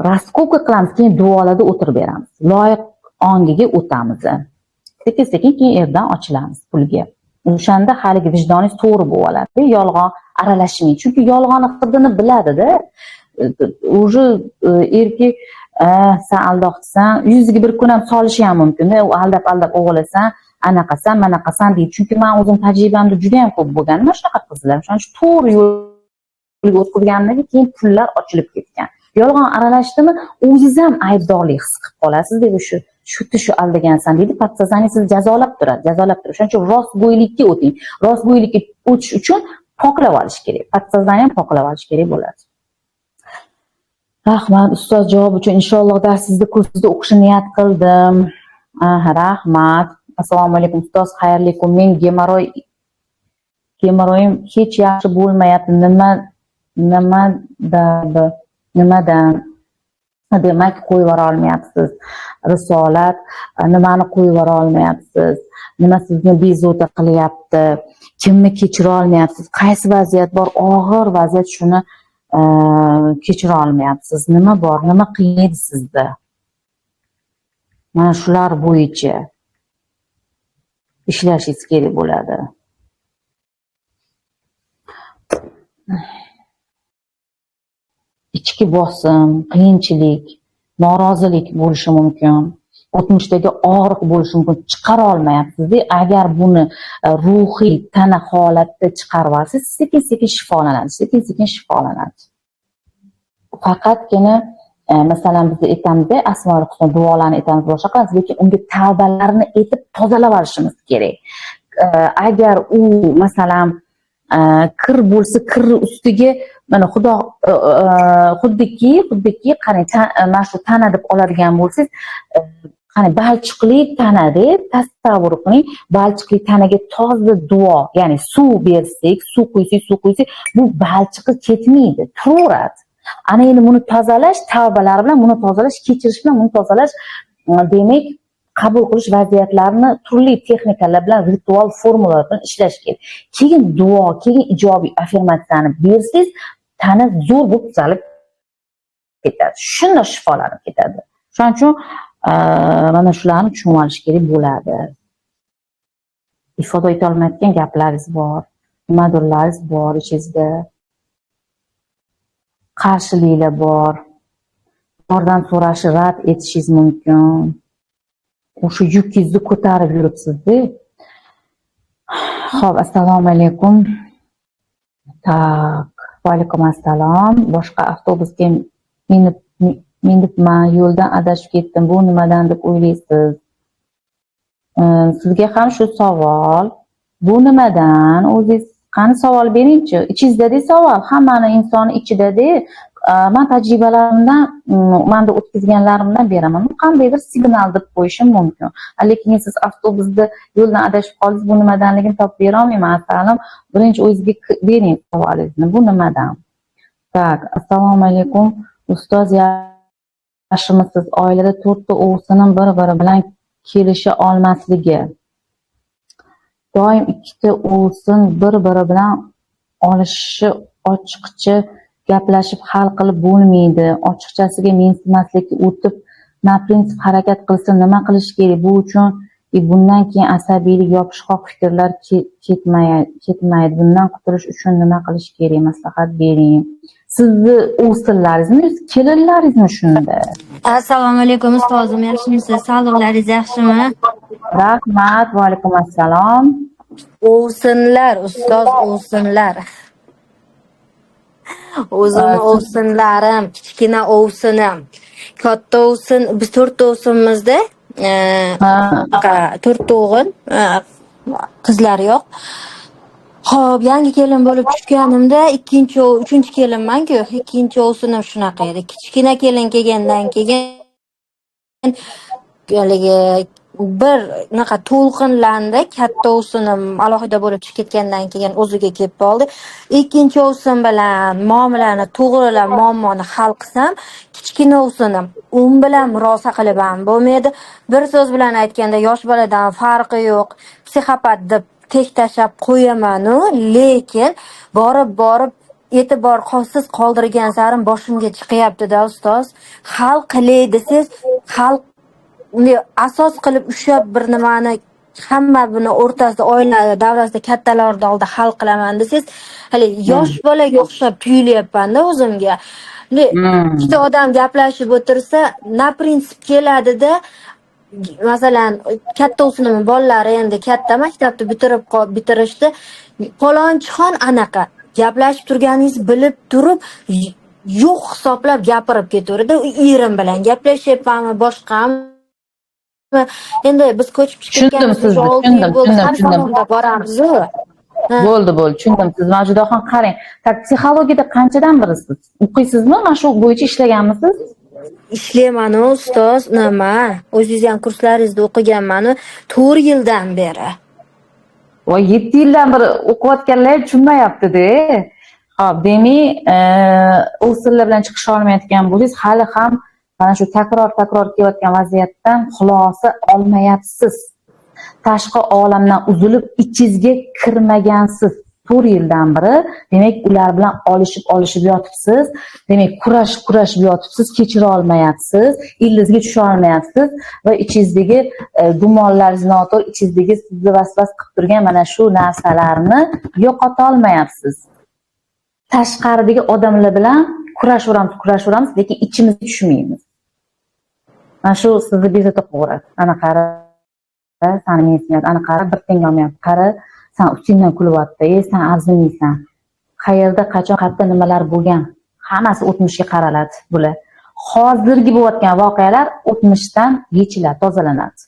A: Raskopka qilamiz, keyin duolarda o'tirib beramiz. Loyiq ongiga o'tamiz. Sekin-sekin keyin yerdan ochilamiz pulga. O'shanda haligi vijdoningiz to'g'ri bo'lib oladi. Yolg'on aralashmang. Chunki yolg'onni hidini biladi-da. O'sha erkak sen aldoqsan, yuziga bir kun ham solishi ham mumkin. U aldab o'g'lasan, anaqasan, manaqasan deydi. Chunki men o'zim tajribamda juda ham ko'p bo'lgan mana shunaqa qizlar. Shuning uchun to'g'ri yo'lga o'tgandan keyin pullar ochilib ketgan. Yolg'on aralashdimi, o'zingiz ham aybdorlik his qilib qolasiz deb shu aldagansan deydi. Podsoznaniya sizni jazolab turadi. Shuning uchun rostgo'ylikka o'ting. Rostgo'ylikka o'tish uchun poklab olish kerak. Podsoznaniyani poklab olish kerak bo'ladi. Rahmat ustoz javob uchun. Inshaalloh darsingizni kursida o'qishni niyat qildim. Rahmat. Assalomu alaykum ustoz, xayrli kun. Men gemoroyim hech yaxshi bo'lmayapti. Nimadan? Demak, qo'yib yubora olmayapsiz. Risolat, nimani qo'yib yubora olmayapsiz? Nima sizni bezovta qilyapti? Kimni kechira olmayapsiz? Qaysi vaziyat bor? Og'ir vaziyat, shuni kechira olmayapsiz. Nima bor? Nima qiynaydi sizda? Mana shular bo'yicha ishlashingiz kerak bo'ladi. Ichki bosim, qiyinchilik, norozilik bo'lishi mumkin. O'tmishdagi og'riq bo'lishi mumkin. Chiqara olmayapsiz. Agar buni ruhiy tana holatda chiqarib olsangiz, sekin-sekin shifolanadi. Faqatgina masalan biz aytamizda asmoul husna duolarni aytamiz, boshqa qilamiz, lekin unga tavbalarni aytib tozalab olishimiz kerak. Agar u masalan kir bo'lsa, kir ustiga mana xudo xuddiki qarang, mana shu tana deb oladigan bo'lsangiz, qani balchiqli tana deb tasavvur qiling. Balchiqli tanaga toza duo, ya'ni suv bersak, suv quysak, bu balchiqi ketmaydi, turaveradi. Ana endi buni tozalash, tavbalar bilan buni tozalash, kechirish bilan buni tozalash, demak, qabul qilish vaziyatlarini turli texnikalar bilan, ritual formulalar bilan ishlash kerak. Keyin duo, keyin ijobiy affirmatsiyani bersangiz, tana zo'r bo'lib tuzalib ketadi. Shunda shifolanib ketadi. Shuning uchun mana shularni tushunib olish kerak bo'ladi. Ifoda eta olmayotgan gaplaringiz bor, nimadirlaringiz bor ichingizda. Qarshiliklar bor. Ulardan so'rashi, rad etishingiz mumkin. O'sha yukingizni ko'tarib yuribsiz-da. Xo'p, assalomu alaykum. Tak, va alaykum assalom. Boshqa avtobusga minibman, yo'ldan adashib ketdim. Bu nimadan deb o'ylaysiz? Sizga ham shu savol. Bu nimadan? O'zingiz qani savol beringchi. Ichingizda savol, hammani insonni ichida-da. Men tajribalarimdan, menda o'tkazganlarimdan beraman. Qandaydir signal deb qo'yishim mumkin. Lekin siz avtobusda yo'ldan adashib qoldingiz, bu nimadanligini topib bera olmayman. Assalom, birinchi o'zingizga bering savolingizni. Bu nimadan? Tak, assalomu alaykum. Ustoz, yaxshimisiz? Oilada 4 ta o'g'il bir-biri bilan kelisha olmasligi. Doim 2 ta o'g'il bir-biri bilan olishi ochiqcha gaplashib hal qilib bo'lmaydi. Ochiqchasiga mensimaslikka o'tib, na prinsip harakat qilsa nima qilish kerak? Bu uchun bundan keyin asabiylik, yopishqoq fikrlar ketmaydi. Bundan qutulish uchun nima qilish kerak? Maslahat bering. sizni o'g'sillaringizmi, kelinlaringizmi shunda?
B: Assalomu alaykum ustozim, yaxshimisiz? Sog'liqlaringiz yaxshimi?
A: Rahmat, va alaykum assalom.
B: O'vsinlar, ustoz o'vsinlar. O'zimni o'vsinlarim, kichkina o'vsinim. Katta o'vsin, biz 4 o'vsinmizda.
A: Ha,
B: 4 o'g'il, qizlar yo'q. Xo'p, yangi kelin bo'lib tushganimda ikkinchi, uchinchi kelinman-ku. Ikkinchi o'vsinim shunaqa edi. Kichkina kelin kelgandan keyin haligi bir naqa to'lqinlandi. Katta o'vsinim alohida bo'lib chiqib ketgandan keyin o'ziga kelib qoldi. Ikkinchi o'vsin bilan muomalani to'g'rilab muammoni hal qilsam, kichkina o'vsinim u bilan murosa qilib ham bo'lmaydi. Bir so'z bilan aytganda yosh boladan farqi yo'q. Psixopat deb tek tashlab qo'yaman-u, lekin borib e'tibor qolsiz qoldirgan sarin boshimga chiqyapti-da ustoz. Hal qilay desiz, hal asos qilib ushlab bir nimani hamma buni o'rtasida oila davrasida kattalarni oldida hal qilaman desiz, hali yosh bolaga o'xshab tuyulyapman-da o'zimga. Ikkita odam gaplashib o'tirsa, na prinsip keladida. Masalan, katta o'sinining bolalari endi katta maktabni bitirishdi. Palonchixon anaqa gaplashib turganingizni bilib turib, yo'q hisoblab gapirib ketaveradi. Erim bilan gaplashyapmanmi, boshqami? Endi biz ko'chib chiqqanimizda 6 yil bo'ldi, har tomonda boramiz.
A: Bo'ldi, tushundim. Siz Mavjudaxon qaring. Tak psixologiyada qanchadan birisiz? O'qiysizmi? Mana shu bo'yicha ishlaganmisiz?
B: Ishlayman ustoz, nima? O'zingiz ham kurslaringizda o'qiganman, 4 yildan beri.
A: Voy, 7 yildan beri o'qiyotganlar tushunmayapti-da. Xo'p, demak, o'sirlar bilan chiqisha olmayotgan bo'lsangiz, hali ham mana shu takror kelayotgan vaziyatdan xulosa olmayapsiz. Tashqi olamdan uzilib ichingizga kirmagansiz. 4 yildan beri, demak, ular bilan olishib yotibsiz. Demak, kurashib yotibsiz, kechira olmayapsiz, ildizga tusha olmayapsiz va ichingizdagi gumonlaringiz noto'g'ri, ichingizdagi sizni vasvas qilib turgan mana shu narsalarni yo'qota olmayapsiz. Tashqaridagi odamlar bilan kurashaveramiz, lekin ichimizga tushmaymiz. Mana shu sizni bezovta qilib, ana qara, sani mensimayapti, ana qara, bir tenga olmayapti, qara, sen ustingdan kulyapti, sen arzimaysan. Qayerda, qachon, qayerda nimalar bo'lgan, hammasi o'tmishga qaraladi bular. Hozirgi bo'layotgan voqealar o'tmishdan yechiladi, tozalanadi.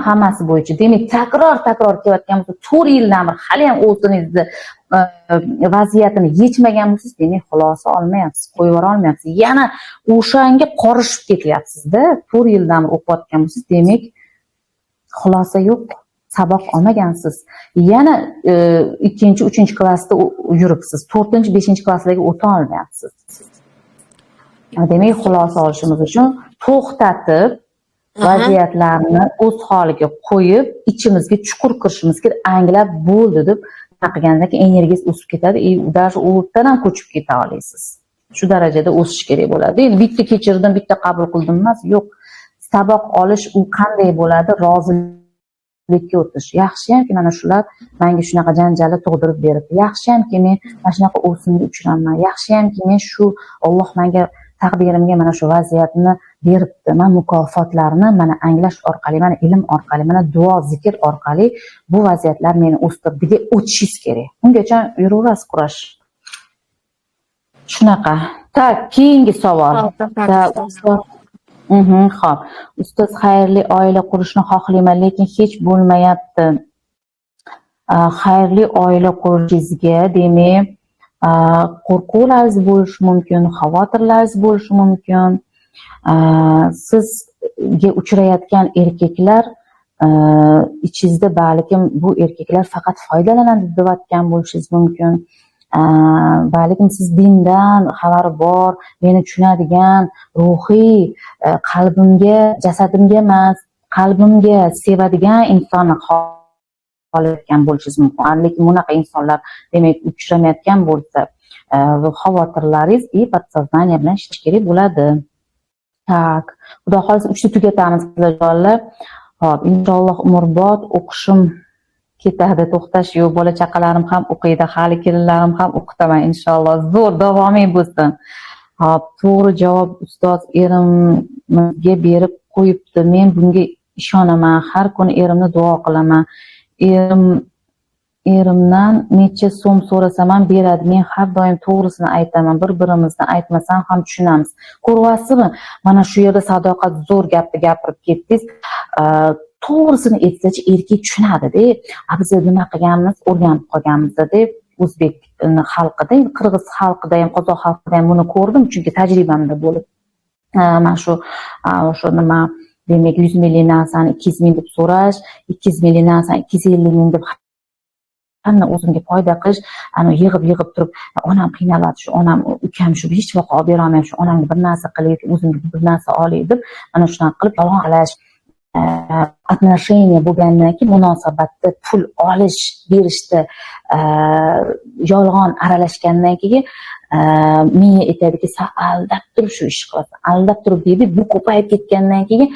A: Hammasi bo'yicha. Demak, takror kelayotgan bo'lsa, 4 yildan beri hali ham o'zingizni vaziyatini yechmagan bo'lsangiz, demak, xulosa olmayapsiz, qo'yib yubora olmayapsiz. Yana o'shanga qorishib ketyapsiz-da. 4 yildan beri o'qiyotgan bo'lsangiz, demak, xulosa yo'q. Saboq olmagansiz. Yana 2-3 klassda yuribsiz. 4-5-klasslarga o'ta olmayapsiz. Demak, xulosa olishimiz uchun to'xtatib, vaziyatlarni o'z holiga qo'yib, ichimizga chuqur kirishimiz kerak, anglab bo'ldi deb qilganda energiyangiz o'sib ketadi, даже u yerdan ham ko'chib keta olasiz. Shu darajada o'sish kerak bo'ladi. Endi bitta kechirdim, bitta qabul qildim emas, yo'q. Saboq olish u qanday bo'ladi? Rozilikka o'tish. Yaxshiyamki mana shular menga shunaqa janjalni tug'dirib beribdi. Yaxshiyamki men mana shunaqa o'simga uchraman. Yaxshiyamki men shu Alloh menga taqdirimga mana shu vaziyatni beribdi. Men mukofotlarni mana anglash orqali, mana ilm orqali, mana duo, zikr orqali bu vaziyatlar meni o'stirdi deb o'tishingiz kerak. Ungacha yuraverasiz kurash. Shunaqa. Tak, keyingi savol. Xo'p. Ustoz, xayrli oila qurishni xohlayman, lekin hech bo'lmayapti. Xayrli oila qurishingizga, demak, qo'rquvlaringiz bo'lishi mumkin, xavotirlaringiz bo'lishi mumkin. Sizga uchrayotgan erkaklar ichingizda balkim bu erkaklar faqat foydalanadi deyotgan bo'lishingiz mumkin. Balkim siz dindan xabari bor, meni tushunadigan, ruhiy qalbimga, jasadimga emas, qalbimga sevadigan insonni xohlayotgan bo'lishingiz mumkin. Lekin bunaqa insonlar demak uchramayotgan bo'lsa, xavotirlaringiz podsoznaniya bilan ishlash kerak bo'ladi. Tak, xudo xolisa 3 ta tugatamiz qizlar. Hop, inshaalloh umrbod o'qishim ketadi, to'xtash yo'q. Bola chaqalarim ham o'qiydi, hali kelinlarim ham o'qitaman inshaalloh. Zo'r davomiy bo'lsin. Hop, to'g'ri javob ustoz erimga berib qo'yibdi. Men bunga ishonaman. Har kuni erimni duo qilaman. Erimdan necha so'm so'rasam ham beradi. Men har doim to'g'risini aytaman. Bir-birimizni aytmasam ham tushunamiz. Ko'ryapsizmi? Mana shu yerda Sadoqat zo'r gapni gapirib ketdingiz. To'g'risini aytsachi erkak tushunadi-da. Biz nima qilganimiz, o'rganib qolganmiz-da deb o'zbek xalqida, qirg'iz xalqida ham, qozoq xalqida ham buni ko'rdim, chunki tajribamda bo'lib. Mana shu nima demak 100 ming narsani 200 ming deb so'rash, 200 ming narsani 250 ming deb hamma o'zimga foyda qilish, ana yig'ib turib, onam qiynaladi, shu onam ukam shu hech vaqt olib bera olmayapti, shu onamga bir narsa qiling, o'zimga bir narsa oling deb, mana shunaqa qilib yolg'on qilish, отношения bo'lgandan keyin munosabatda pul olish, berishda yolg'on aralashgandan keyin menga aytadiki, sen aldab turib shu ish qilasan, aldab turib deydi. Bu ko'payib ketgandan keyin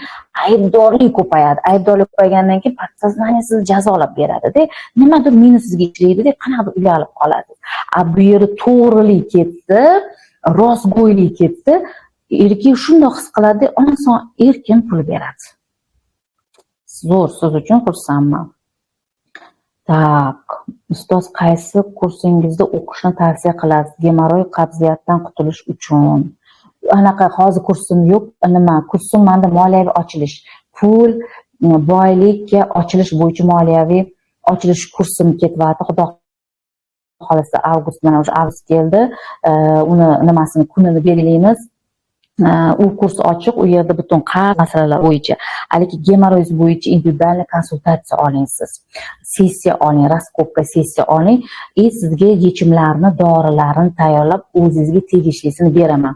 A: aybdorlik ko'payadi. Aybdorlik ko'paygandan keyin podsoznание sizni jazolab beradi-da. Nimadir meni sizga ishlaydi-da, qanaqadir uyalib qolasiz. Bu yerda to'g'rilik ketsa, rostgo'ylik ketsa, erkak shunday his qiladi, ondan so'ng erkin pul beradi. Zo'r, siz uchun xursandman. Tak, ustoz qaysi kursingizda o'qishni tavsiya qilasiz? Gemoroy, qabziyatdan qutulish uchun. Anaqa hozir kursim yo'q. Nima? Kursim menda moliyaviy ochilish, pul, boylikka ochilish bo'yicha moliyaviy ochilish kursim ketyapti. Xudo xolasa avgust, mana o'sha avgust keldi. Uni nimasini kunini belgilaymiz. U kurs ochiq, u yerda butun qarz masalalar bo'yicha, haligi gemoroz bo'yicha individualniy konsultatsiya oling siz. Sessiya oling, raskopka sessiya oling, sizga yechimlarni, dorilarni tayyorlab o'zingizga tegishlisini beraman.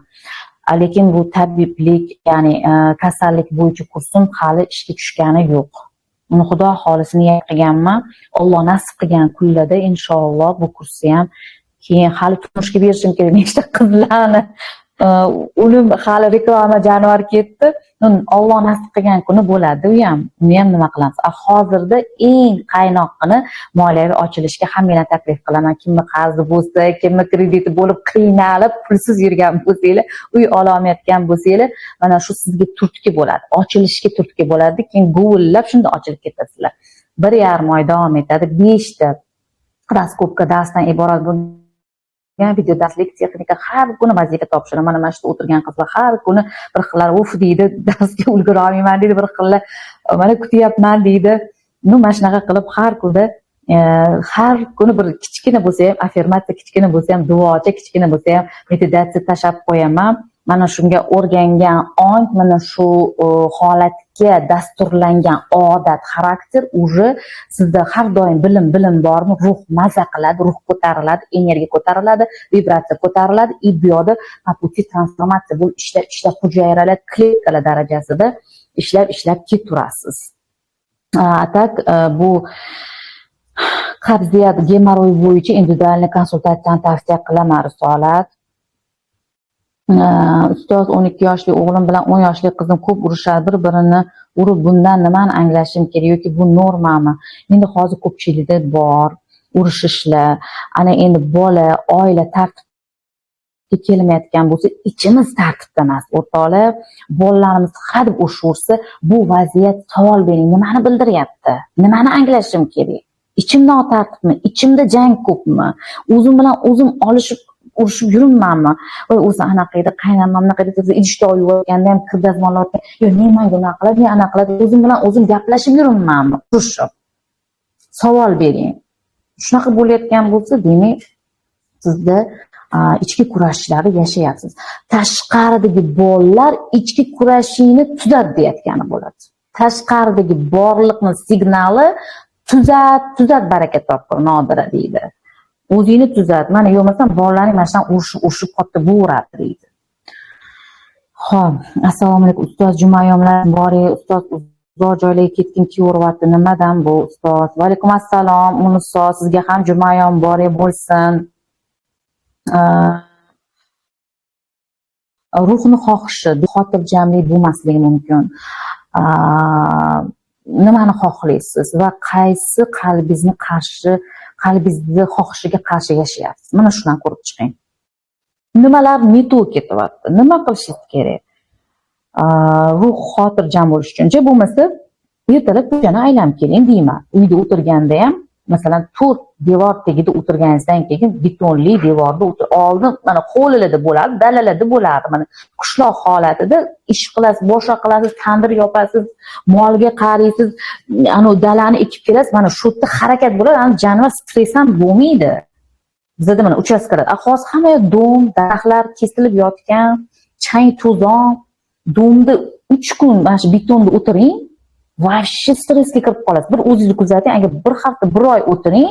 A: Lekin bu tabiblik, ya'ni kasallik bo'yicha kursim hali ishga tushgani yo'q. Uni Xudo xohlasa niyat qilganman. Alloh nasib qilgan kunlarda inshaalloh bu kursni ham keyin hali turmushga berishim kerak. Nechta qizlarni unim hali reklama januar ketdi. Alloh nasib qilgan kuni bo'ladi u ham. Uni ham nima qilamiz? Hozirda eng qaynoqqini moliyaviy ochilishga hammaga taklif qilaman. Kimni qarzi bo'lsa, kimni krediti bo'lib qiynalib, pulsiz yurgan bo'lsanglar, uy ola olmayotgan bo'lsanglar, mana shu sizga turtki bo'ladi. Ochilishga turtki bo'ladi. Keyin guvillab shunda ochilib ketasizlar. 1,5 oy davom etadi. 5 ta raskopka darsdan iborat bo'lgan video darslik texnika, har kuni vazifa topshiraman. Mana shu o'tirgan qizlar har kuni bir xillar uf deydi, darsga ulgura olmayman deydi, bir xillar mana kutyapman deydi. Mana shunaqa qilib har kuni bir kichkina bo'lsa ham affirmatsiya, kichkina bo'lsa ham duocha, kichkina bo'lsa ham meditatsiya tashab qo'yaman. Mana shunga o'rgangan ong, mana shu holatga dasturlangan odat, xarakter уже sizda har doim bilim bormi, ruh maza qiladi, ruh ko'tariladi, energiya ko'tariladi, vibratsiya ko'tariladi, и bu yoqda paputi transformatsiya bo'lib ishlab hujayralar, kletkalar darajasida ishlab keturasiz. Tak bu qabziyat, gemoroy bo'yicha individualniy konsultatsiyani tavsiya qilaman. Risolat. Ustoz, 12 yoshli o'g'lim bilan 10 yoshli qizim ko'p urushadi, bir-birini urib, bundan nimani anglashim kerak yoki bu normami? Endi hozir ko'pchilikda bor urushishlar. Ana endi bola, oila tartibga kelmayotgan bo'lsa, ichimiz tartibda emas, o'rtoqlar. Bolalarimiz hadeb urishsa, bu vaziyat savol bering, nimani bildiryapti? Nimani anglashim kerak? Ichimda tartibmi? Ichimda jang ko'pmi? O'zim bilan o'zim urushib yuribmanmi? O'zi anaqa edi, qaynonam anaqa edi, idishda yuvayotganda ham kir dazmollayotgan, yo men menga unaqa qiladi, men anaqa qiladi, o'zim bilan o'zim gaplashib yuribmanmi? Urushib. Savol bering. Shunaqa bo'layotgan bo'lsa, demak, sizda ichki kurashchilarni yashayapsiz. Tashqaridagi bolalar ichki kurashingni tuzat deyotgani bo'ladi. Tashqaridagi borliqning signali tuzat baraka topqir, Nodira deydi. O'zingni tuzat. Mana yo'qmasam bolalarning mana shundan urushib qotdi bo'radi deydi. Xo'p, assalomu alaykum ustoz, jumayomlar bori, ustoz uzoq joylarga ketgim kelaveryapti. Nimadan bu ustoz? Va alaykum assalom, Musa, sizga ham jumayom bori bo'lsin. Ruhni xohishi, xotirjamlik bo'lmasligi mumkin. nimani xohlaysiz va qaysi qalbingizni xohishiga qarshi yashayapsiz. Mana shundan ko'rib chiqing. Nimalar neto ketyapti? Nima qilishingiz kerak? Ruh xotirjam bo'lish uchun. Bo'lmasa, ertalab ko'chani aylanib keling deyman. Uyda o'tirganda ham, masalan, to'rt devor tagida o'tirganingizdan keyin betonli devorda oldin mana hovlida bo'ladi, dalalarda bo'ladi. Mana qishloq holatida ish qilasiz, boshqa qilasiz, tandir yopasiz, molga qaraysiz, ana dalani ekib kelasiz. Mana shu yerda harakat bo'ladi, ana janvar stress ham bo'lmaydi. Bizda mana uchastkalar, hozir hamma dom, daraxtlar kesilib yotgan, chang to'zon, domda 3 kun mana shu betonda o'tiring, vashshi stressga kirib qolasiz. Bir o'zingizni kuzating, agar bir hafta, bir oy o'tiring,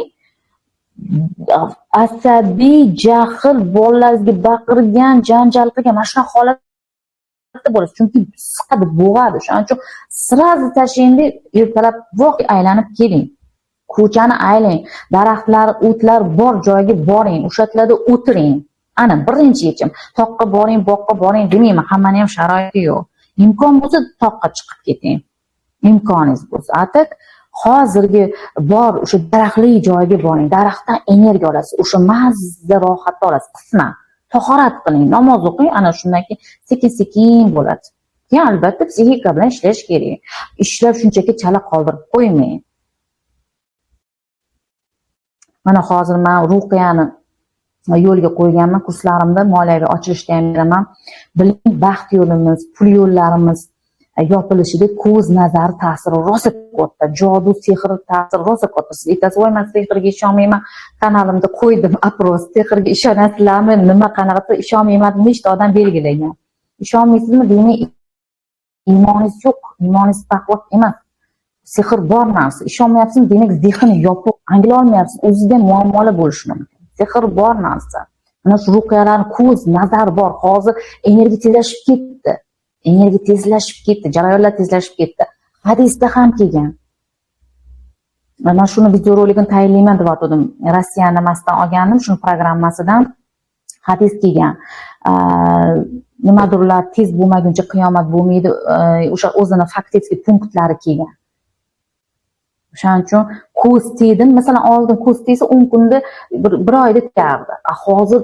A: asabiy, jahl, bolalaringizga baqirgan, janjal qilgan mana shunaqa holatda bo'lasiz. Chunki siqadi, bo'g'adi. Shuning uchun sirazi tashlaydi, ertalab voqea aylanib keling. Ko'chani aylang, daraxtlar, o'tlar bor joyga boring, o'sha yerlarda o'tiring. Ana birinchi yechim. Toqqa boring, boqqa boring demayman, hammani ham sharoiti yo'q. Imkon bo'lsa toqqa chiqib keting. Imkoningiz bo'lsa. Atak hozirgi bor o'sha daraxtli joyga boring. Daraxtdan energiya olasiz. O'sha mazza rohatni olasiz. Qisman tahorat qiling, namoz o'qing, ana shundan keyin sekin-sekin bo'ladi. Keyin albatta psixika bilan ishlash kerak. Ishlab shunchaki chala qoldirib qo'ymang. Mana hozir men ruqiyani yo'lga qo'yganman, kurslarimda moliyaviy ochilishda ham beraman. Biling, baxt yo'limiz, pul yo'llarimiz yopilishida ko'z nazari ta'siri rosa katta, jodu, sehr ta'siri rosa katta. Siz aytasiz, "Voy, men sehrga ishonmayman, kanalimda qo'ydim apros, sehrga ishonasizlarmi, nima qanaqa ishonmayman" nechta odam belgilagan. Ishonmaysizmi? Demak, iymoningiz yo'q, iymoningiz baquvvat emas. Sehr bor narsa. Ishonmayapsizmi? Demak, zehni yopiq, anglay olmayapsiz. O'zingizda muammolar bo'lishi mumkin. Sehr bor narsa. Mana shu ruqiyalar, ko'z nazar bor. Hozir energiya tezlashib ketdi. Energiya tezlashib ketdi, jarayonlar tezlashib ketdi. Hadisda ham kelgan. Mana shuni videorolikini tayyorlayman deb aytdim. Rossiya nimasidan olgandim, shuni programmasidan hadis kelgan. Nimadirlar tez bo'lmaguncha qiyomat bo'lmaydi. O'sha o'zini faktik punktlari kelgan. O'shaning uchun ko'z tegdim, masalan, oldin ko'z tegsa 10 kunda bir oyda tegardi. Hozir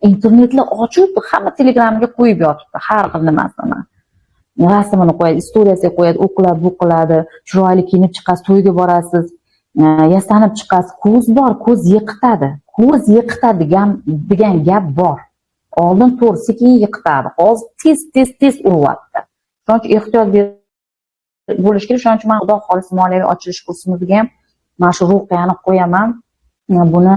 A: internetlar ochib, hamma Telegramga qo'yib yotibdi, har xil nimasini. Rasmini qo'yadi, istoriyasiga qo'yadi, o'qiladi, bu qiladi, chiroyli kiyinib chiqasiz, to'yga borasiz, yastanib chiqasiz. Ko'z bor, ko'z yiqitadi. Ko'z yiqitadi degan gap bor. Oldin to'g'ri sekin yiqitadi, hozir tez uryapti. Shuning uchun ehtiyot bo'lish kerak. Shuning uchun men Xudo xolis moliyaviy ochilish kursimizga ham mana shu ruqiyani qo'yaman. Buni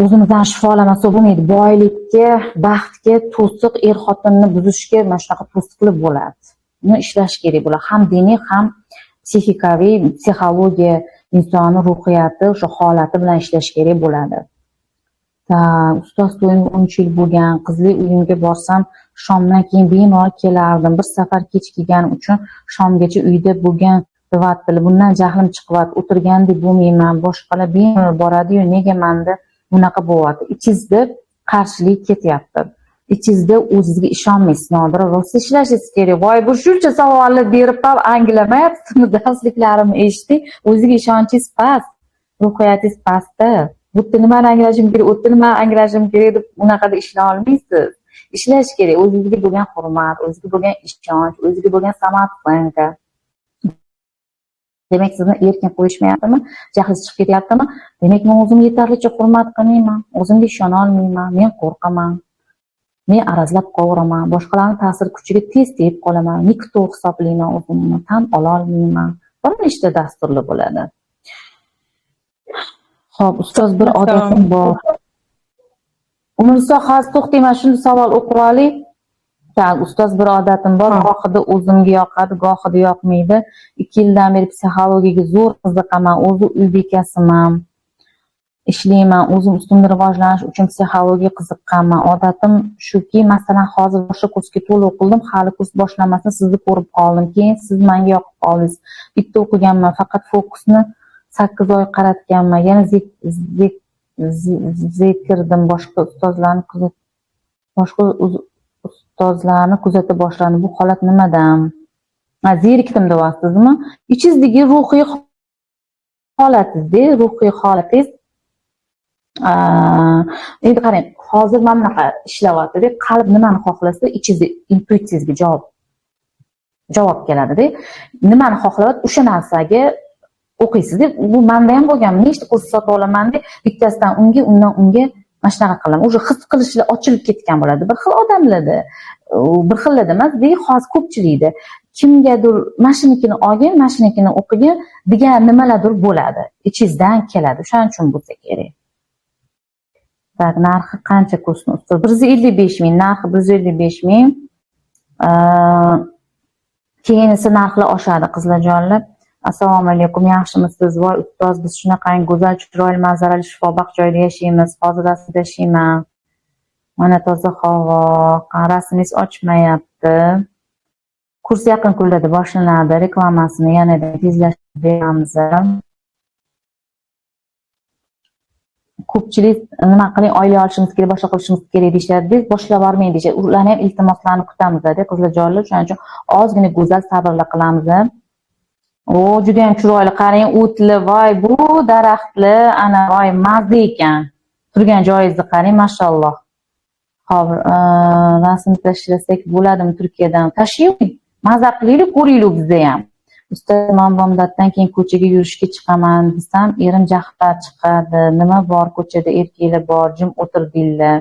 A: o'zimizdan shifolamasa bo'lmaydi. Boylikka, baxtga, to'siq, xotinni buzishga mana shunaqa to'siqlik bo'ladi. Buni ishlash kerak bo'ladi. Ham diniy, ham psixikaviy, psixologiya, insonni ruhiyati, o'sha holati bilan ishlash kerak bo'ladi. Ustoz to'yim 13 yil bo'lgan, qizli uyimga borsam, shomdan keyin bemalol kelardim. Bir safar kech kelganim uchun shomgacha uyda bo'lgan deb bundan jahlim chiqyapti. O'tirgandek bo'lmayman. Boshqalar bemalol boradi-yu, nega menda bunaqa bo'lyapti? Ichingizda qarshilik ketyapti. Ichingizda o'zingizga ishonmaysiz. Nodira rosa ishlashingiz kerak. Voy, bu shuncha savollar berib ham anglamayapsizmi? Darsliklarimni eshiting. O'ziga ishonchingiz past, ruhiyatingiz pastda. Bu yerda nimani anglashim kerak, u yerda nimani anglashim kerak deb unaqada ishlay olmaysiz. Ishlash kerak. O'zingizga bo'lgan hurmat, o'zingizga bo'lgan ishonch, o'zingizga bo'lgan samarqandga. Demak, sizni erkin qo'yishmayaptimi? Jahlingiz chiqib ketyaptimi? Demak, men o'zimga yetarlicha hurmat qilmayman, o'zimga ishona olmayman, men qo'rqaman. Men arazlab qovuraman, boshqalarning ta'sir kuchiga tez tegib qolaman, nikto hisoblayman o'zimni, tan ola olmayman. Bir nechta dasturlar bo'ladi. Xo'p, ustoz, bir odatim bor. Umrso, hozir to'xtayman, shunday savol o'qib oling. Ustoz, bir odatim bor, gohida o'zimga yoqadi, gohida yoqmaydi. 2 yildan beri psixologiyaga zo'r qiziqaman, o'zi uy bekasiman. Ishlayman, o'zim ustimda rivojlanish uchun psixologiyaga qiziqqanman. Odatim shuki, masalan, hozir boshqa kursga to'lov qildim, hali kurs boshlamasdan sizni ko'rib qoldim. Keyin siz menga yoqib qoldingiz. Bitta o'qiganman, faqat fokusni 8 oy qaratganman. Yana zikirdim, boshqa ustozlarni kuzata boshladim. Bu holat nimadan? zerikdim deyapsizmi? Ichingizdagi ruhiy holatingizda, ruhiy holatingiz endi qarang, hozir mana bunaqa ishlayapti-da, qalb nimani xohlasa, ichingizda intuitsiyangizga javob keladida. Nimani xohlayapti, o'sha narsaga o'qiysizda. Bu menda ham bo'lgan. Nechta kurs sotib olamanda, bittasidan unga, undan unga mana shunaqa qilaman. O'sha his qilishlar ochilib ketgan bo'ladi. Bir xil odamlarda, bir xillarda emas, hozir ko'pchilikda kimgadir mashinikini olgin, mashinikini o'qigin degan nimalardir bo'ladi. Ichingizdan keladi. O'shaning uchun bo'lsa kerak. Tak, narxi qancha kursni ustoz? 155 ming, narxi 155 ming. Keyin esa narxlar oshadi, qizlarjonlar. Assalomu alaykum, yaxshimisiz? Voy ustoz, biz shunaqangi go'zal, chiroyli, manzarali, shifobaxsh joyda yashaymiz. Hozir aslida yashayman. Mana toza havo, rasmingiz ochmayapti. Kurs yaqin kunlarda boshlanadi. Reklamasini yanada tezlashtirib beramiz. Ko'pchilik nima qiling, oila olishimiz kerak, boshqa qilishimiz kerak deyishadi. Biz boshlab bormaydi deyishadi. Ularni ham iltimoslarni kutamiz-da, qizlarjonlar. Shuning uchun ozgina go'zal sabrlar qilamiz. O, juda ham chiroyli. Qarang, o'tli, voy, bu daraxtli, ana voy, mazza ekan. Turgan joyingizni qarang, mashalloh. Hop, rasm tashlasak bo'ladimi Turkiyadan? Tashlaylik. Mazza qilaylik, ko'raylik bizda ham. Ustoz, men bomdoddan keyin ko'chaga yurishga chiqaman desam, erim jahdan chiqadi. Nima bor ko'chada, erkaklar bor, jim o'tirdinglar.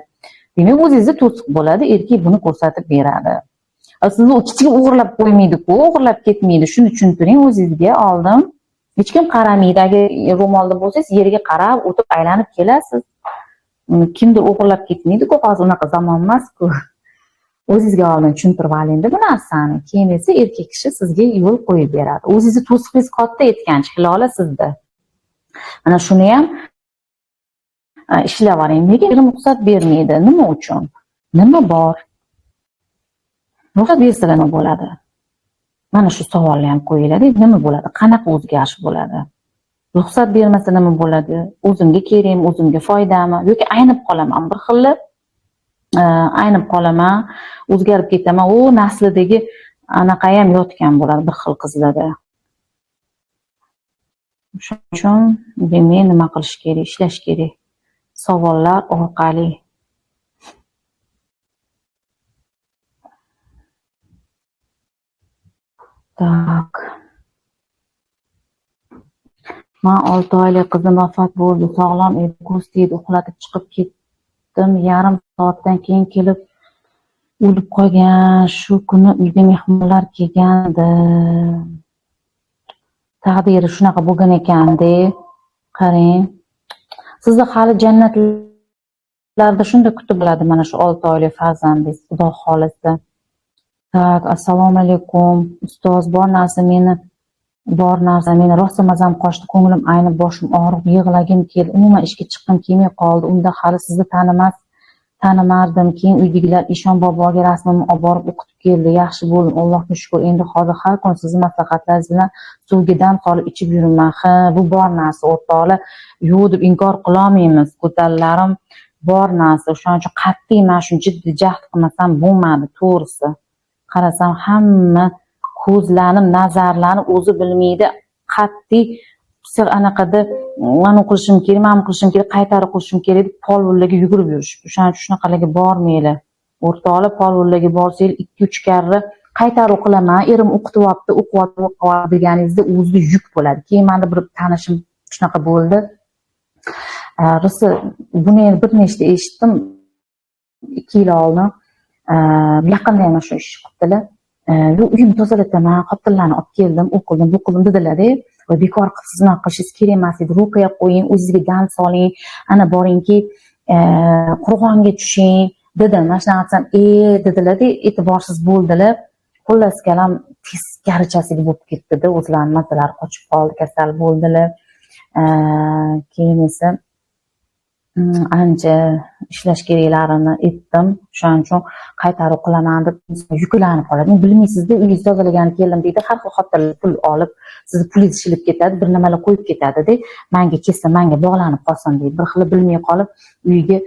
A: Demak, o'zingizga to'siq bo'ladi, erkak buni ko'rsatib beradi. Sizni kichik o'g'irlab qo'ymaydi-ku, o'g'irlab ketmaydi. Shuni tushuntiring o'zingizga oldin. Hech kim qaramaydi. Agar ro'molda bo'lsangiz, yerga qarab, o'tib aylanib kelasiz. Kimdir o'g'irlab ketmaydi-ku, hozir unaqa zamon emas-ku. O'zingizga oldin tushuntirib oling bu narsani. Keyin esa erkak kishi sizga yo'l qo'yib beradi. O'zingizni to'siqingiz katta aytgancha Hilola sizda. Mana shuni ham ishlab oling. Nega ruxsat bermaydi? Nima uchun? Nima bor? Ruxsat bersa nima bo'ladi? Mana shu savolni ham qo'yinglar. Nima bo'ladi? Qanaqa o'zgarish bo'ladi? Ruxsat bermasa nima bo'ladi? O'zimga kerakmi, o'zimga foydami yoki aynib qolaman? Bir xilli aynib qolaman, o'zgarib ketaman. U naslidagi anaqa ham yotgan bo'ladi bir xil qizlarda. Shuning uchun demak nima qilish kerak, ishlash kerak. Savollar orqali. Tak. Men 6 oylik qizim vafot bo'ldi. Sog'lom edi, ko'z tegdi, uxlatib chiqib ketdim. Yarim soatdan keyin kelib o'lib qolgan. Shu kuni uyga mehmonlar kelgandi. Taqdiri shunaqa bo'lgan ekan-da. Qarang. Sizni hali jannatlarda shunday kutib bo'ladi mana shu 6 oylik farzandingiz, Xudo xolisa. Tak, assalomu alaykum. Ustoz, bor narsa meni rosa mazam qochdi, ko'nglim aynib, boshim og'riq, yig'lagim keldi. Umuman ishga chiqqim kelmay qoldi. Unda hali sizni tanimardim. Keyin uydagilar Eshon boboga rasmimni olib borib o'qitib keldi. Yaxshi bo'ldim, Allohga shukr. Endi hozir har kun sizning maslahatlaringiz bilan suvga dam solib ichib yuraman. Ha, bu bor narsa, o'rtoqlar. Yo'q deb inkor qila olmaymiz. Ko'tallarim bor narsa. O'shaning uchun qat'iy mana shu jiddiy jahd qilmasam bo'lmadi, to'g'risi. Qarasam hamma ko'zlarim, nazarlarim o'zi bilmaydi. Qat'iy anaqada mana qilishim kerak, mana qilishim kerak, qaytarib qilishim kerak deb polvonlarga yugurib yurishibdi. O'shaning uchun shunaqalarga bormaylar. O'rtoqlar, polvonlarga borsangiz 2-3 karra qaytarib qilaman, erim o'qityapti, o'qiyapti deganingizda o'zida yuk bo'ladi. Keyin menda bir tanishim shunaqa bo'ldi. Rosa buni bir nechta eshitdim 2 yil oldin. Yaqinda ham shu ish qildilar. Uyimni tozalataman, qoptillarni olib keldim, o'qildim, bu qildim dedilar-da. Va bekor qilsiz nima qilishingiz kerak emas edi. Ruqiya qo'ying, o'zingizga dam soling, ana boringki, qurg'onga tushing dedim. Mana shunaqa qilsam, dedilar-da, e'tiborsiz bo'ldilar. Xullas kalam teskarichasiga bo'lib ketdi-da, o'zlarining masalari qochib qoldi, kasal bo'ldilar. Keyin esa ancha ishlash keraklarini aytdim. Shuning uchun qaytarib qilaman deb yuklanib qoladi. Bilmaysizda, uyingizni tozalagan keldim deydi, har xil xotirlar pul olib, sizni pulingiz shilib ketadi, bir nimalar qo'yib ketadi-da, menga kelsa, menga bog'lanib qolsin deydi. Bir xil bilmay qolib, uyga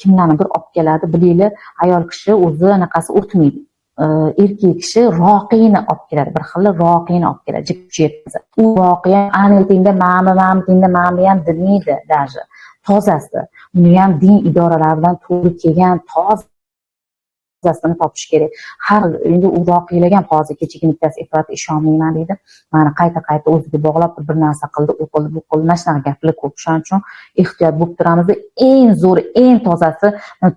A: kimlarni bir olib keladi, bilinglar, ayol kishi o'zi anaqasi o'tmaydi. erkak kishi roqiyni olib keladi, bir xil roqiyni olib keladi, kuchi yetmasa. U roqiya anitingda ma'mi ham demaydi даже. Tozasi. Uni ham din idoralaridan to'g'ri kelgan tozasini topish kerak. Har endi u roqiylagan hozir kechagi bittasi ifrat ishonmayman deydi. Mani qayta o'ziga bog'lab bir narsa qildi, u qildi, bu qildi, mana shunaqa gaplar ko'p. Shuning uchun ehtiyot bo'lib turamiz. Eng zo'ri, eng tozasi,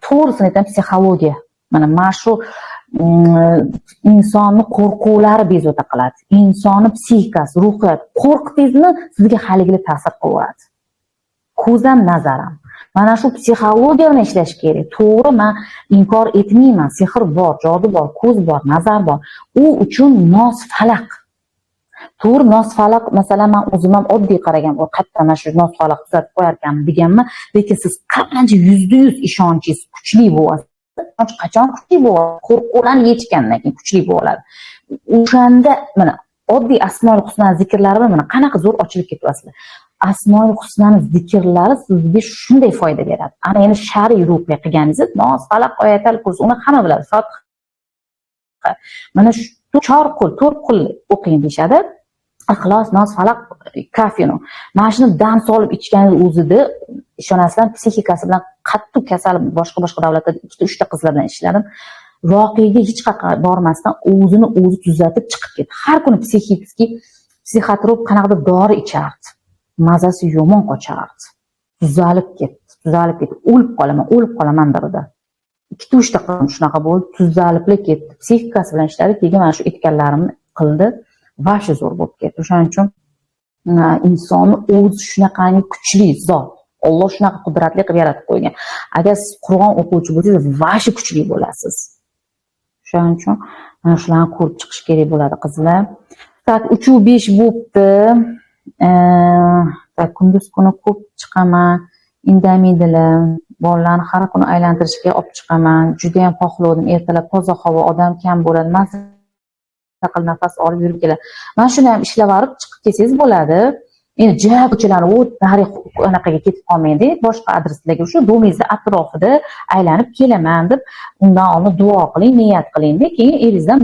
A: to'g'risini aytaman, psixologiya. Mana shu insonni qo'rquvlari bezovta qiladi. Insonni psixikasi, ruhiyat, qo'rqdingizmi, sizga haligili ta'sir qiladi. Ko'zam, nazarim. Mana shu psixologiya bilan ishlash kerak. To'g'ri, men inkor etmayman. Sehr bor, jodu bor, ko'z bor, nazar bor. U uchun nos falaq. To'g'ri, nos falaq, masalan, men o'zim ham oddiy qaragan, u qayerdan mana shu nos falaq tuzatib qo'yar ekan deganman, lekin siz qancha 100% ishonchingiz kuchli bo'lsa, qachon kuchli bo'ladi? Qo'rquvlarni yechgandan keyin kuchli bo'ladi. O'shanda mana oddiy asmoul husna zikrlari bilan mana qanaqa zo'r ochilib ketyapsizlar. Asmoul husnaning zikrlari sizga shunday foyda beradi. Ana endi shar'iy ruqiya qilganingiz, nos falaq, oyatal kursi, uni hamma biladi. Mana shu 4 qo'l o'qing deyshadi. Ixlos, nos falaq, kafino. Mana shuni dam solib ichganingiz o'zida ishonasizlar, psixikasi bilan qattiq kasal boshqa davlatlarda 2-3 ta qizlar bilan ishladim. Roqiyaga hech qayerga bormasdan o'zini o'zi tuzatib chiqib ketdi. Har kuni psixotrop qanaqadir dori ichardi. Mazasi yomon qochardi. Tuzalib ketdi. O'lib qolaman darida. 2-3 ta qizim shunaqa bo'ldi, tuzalib ketdi. Psixikasi bilan ishladi, keyin mana shu aytganlarimni qildi. Va shu zo'r bo'lib ketdi. O'shaning uchun insonni o'zi shunaqangi kuchli zot. Alloh shunaqa qudratli qilib yaratib qo'ygan. Agar siz Qur'on o'quvchi bo'lsangiz, va shu kuchli bo'lasiz. O'shaning uchun mana shularni ko'rib chiqish kerak bo'ladi, qizlar. Soat 3:05 bo'libdi. Kunduz kuni ko'p chiqaman, indamaydilar. Bolalarni har kuni aylantirishga olib chiqaman. Juda ham xohladim, ertalab toza havo, odam kam bo'ladi. Nafas olib yurib keladi. Mana shuni ham ishlab olib chiqib kelsangiz bo'ladi. Endi ja ko'chalarni tarix anaqaga ketib qolmaydi. Boshqa adreslarga shu do'mingizni atrofida aylanib kelaman deb undan oldin duo qiling, niyat qiling-da, keyin eringizdan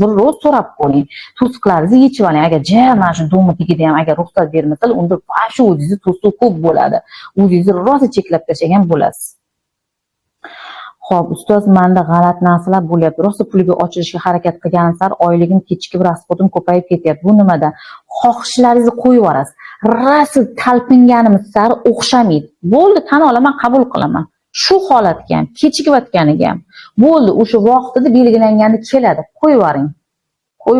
A: bir roz so'rab qo'ying. To'siqlaringizni yechib oling. Agar ja mana shu do'mitigida ham agar ruxsat bermasalar, unda shu o'zingizni to'siq ko'p bo'ladi. O'zingizni rosa cheklab tashlagan bo'lasiz. Xo'p, ustoz, menda g'alati narsalar bo'lyapti. Rosa pulga ochilishga harakat qilganim sari oyligim kechki rasxotim ko'payib ketyapti. Bu nimadan? Xohishlaringizni qo'yib yuborasiz. Rosa talpinganimiz sari o'xshamaydi. Bo'ldi, tan olaman, qabul qilaman. Shu holatga ham, kechikayotganiga ham. Bo'ldi, o'sha vaqtida belgilanganda keladi. Qo'yib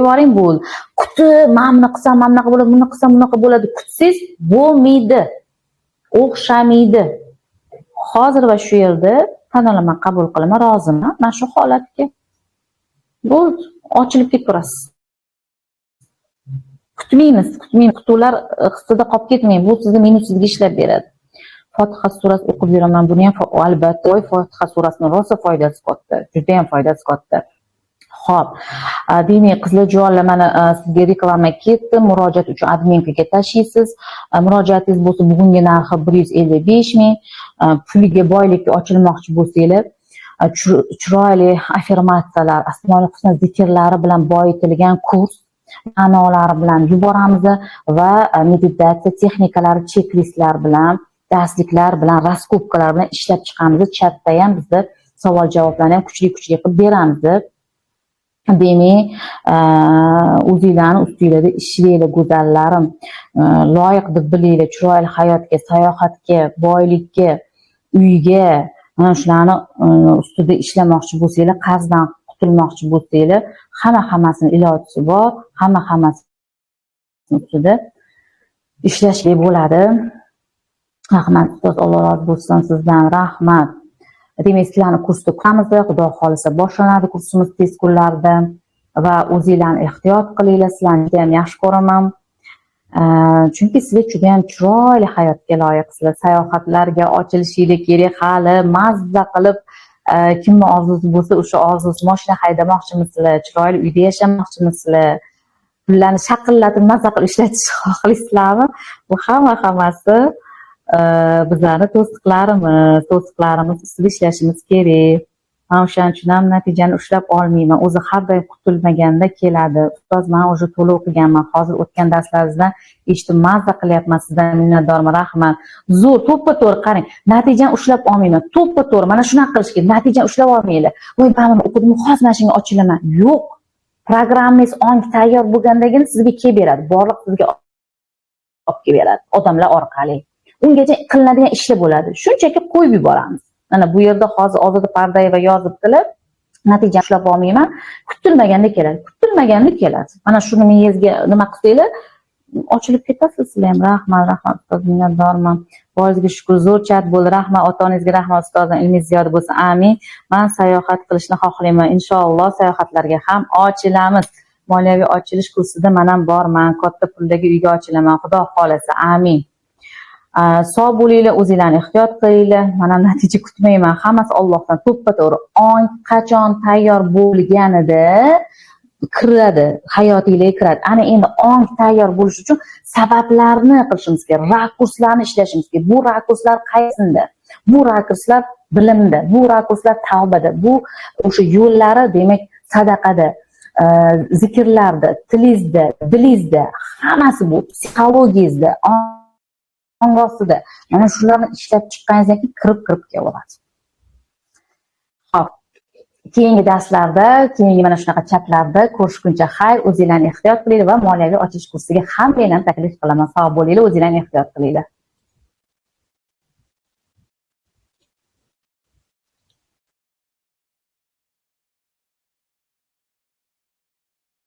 A: yuboring bo'ldi. Kutib, men buni qilsam, mana bunaqa bo'ladi, buni qilsam, bunaqa bo'ladi. Kutsangiz bo'lmaydi. O'xshamaydi. Hozir va shu yerda tan olaman, qabul qilaman, roziman. Mana shu holatga. Bo'ldi, ochilib ketaverasiz. Kutmaymiz. Kutuvlar hissida qolib ketmang. Bu sizni minusingizga ishlab beradi. Fotiha surasi o'qib yuraman. Buni ham albatta, Fotiha surasining rosa foydasi katta. Juda ham foydasi katta. Xo'p, demak, qizlar juvonlar, mana sizga reklama ketdi. Murojaat uchun adminkaga tashlaysiz. Murojaatingiz bo'lsa, bugungi narxi 155 ming. Puliga boylikka ochilmoqchi bo'lsangiz, chiroyli affirmatsiyalar, asmoul husna zikrlari bilan boyitilgan kurs ma'nolari bilan yuboramiz va meditatsiya texnikalari, chek-listlar bilan, darsliklar bilan, raskopkalar bilan ishlab chiqamiz. Chatda ham bizda savol-javoblarni ham kuchli qilib beramiz. Demak, o'zinglarni ustinglarda ishlanglar, go'zallarim. Loyiq deb bilinglar, chiroyli hayotga, sayohatga, boylikka, uyga, mana shularni ustida ishlamoqchi bo'lsanglar, qarzdan qutulmoqchi bo'lsanglar, hammasini ilojisi bor, hammasi ustida ishlashga bo'ladi. Rahmat, ustoz, Alloh rozi bo'lsin sizdan. Rahmat. Demak, sizlarni kursda kutamiz. Xudo xolisa boshlanadi kursimiz tez kunlarda va o'zinglarni ehtiyot qilinglar. Sizlarni juda ham yaxshi ko'raman. Chunki sizlar juda ham chiroyli hayotga loyiqsizlar. Sayohatlarga ochilishinglar kerak, hali mazza qilib, kimning orzusi bo'lsa, o'sha orzusi, mashina haydamoqchimisizlar, chiroyli uyda yashamoqchimisizlar, pullarni shaqillatib mazza qilib ishlatishni xohlaysizlarmi? Bu hammasi bizlarni to'siqlarimiz ustida ishlashimiz kerak. man o'shaning uchun ham natijani ushlab olmayman. O'zi har doim kutilmaganda keladi. Ustoz, men уже to'liq o'qiganman. Hozir o'tgan darslaringizdan eshitib mazza qilyapman. Sizdan minnatdorman. Rahmat. Zo'r, to'ppa-to'g'ri qarang. Natijani ushlab olmayman. To'ppa-to'g'ri. Mana shunaqa qilish kerak. Natijani ushlab olmaylar. Voy, men o'qidim, hozir mana shunga ochilaman. Yo'q. Programmangiz ong tayyor bo'lgandagina sizga kelib beradi. Borliq sizga olib kelib beradi odamlar orqali. Ungacha qilinadigan ishlar bo'ladi. Shunchaki qo'yib yuboramiz. Mana bu yerda hozir oldida Pardayeva yozibdilar. Natija ushlab olmayman. Kutilmaganda keladi. Kutilmaganda keladi. Mana shuni miyangizga nima qilsanglar, ochilib ketasiz sizlar ham. Rahmat, ustoz, minnatdorman. Boringizga shukur, zo'r chat bo'ldi. Rahmat, ota-onangizga rahmat, ustozim. Ilmingiz ziyoda bo'lsin. Amin. Men sayohat qilishni xohlayman. Inshaalloh sayohatlarga ham ochilamiz. Moliyaviy ochilish kursida men ham borman. Katta puldagi uyga ochilaman. Xudo xolasa. Amin. Sog' bo'linglar, o'zinglarni ehtiyot qilinglar. Mana natija kutmayman. Hammasi Allohdan. To'ppa-to'g'ri. Ong qachon tayyor bo'lganida kiradi, hayotingizga kiradi. Ana endi ong tayyor bo'lish uchun sabablarni qilishimiz kerak, rakurslarni ishlashimiz kerak. Bu rakurslar qaysinda? Bu rakurslar bilimda, bu rakurslar tavbada, bu o'sha yo'llari, demak, sadaqada, zikrlarda, tilingizda, dilingizda, hammasi bu psixologiyangizda, ong ostida. Mana shularni ishlab chiqqaningizdan keyin kirib kelaveradi. Xo'p. Keyingi darslarda, keyingi mana shunaqa chatlarda ko'rishguncha xayr, o'zinglarni ehtiyot qilinglar va moliyaviy ochilish kursiga hammalarni taklif qilaman. Sog' bo'linglar, o'zinglarni ehtiyot qilinglar.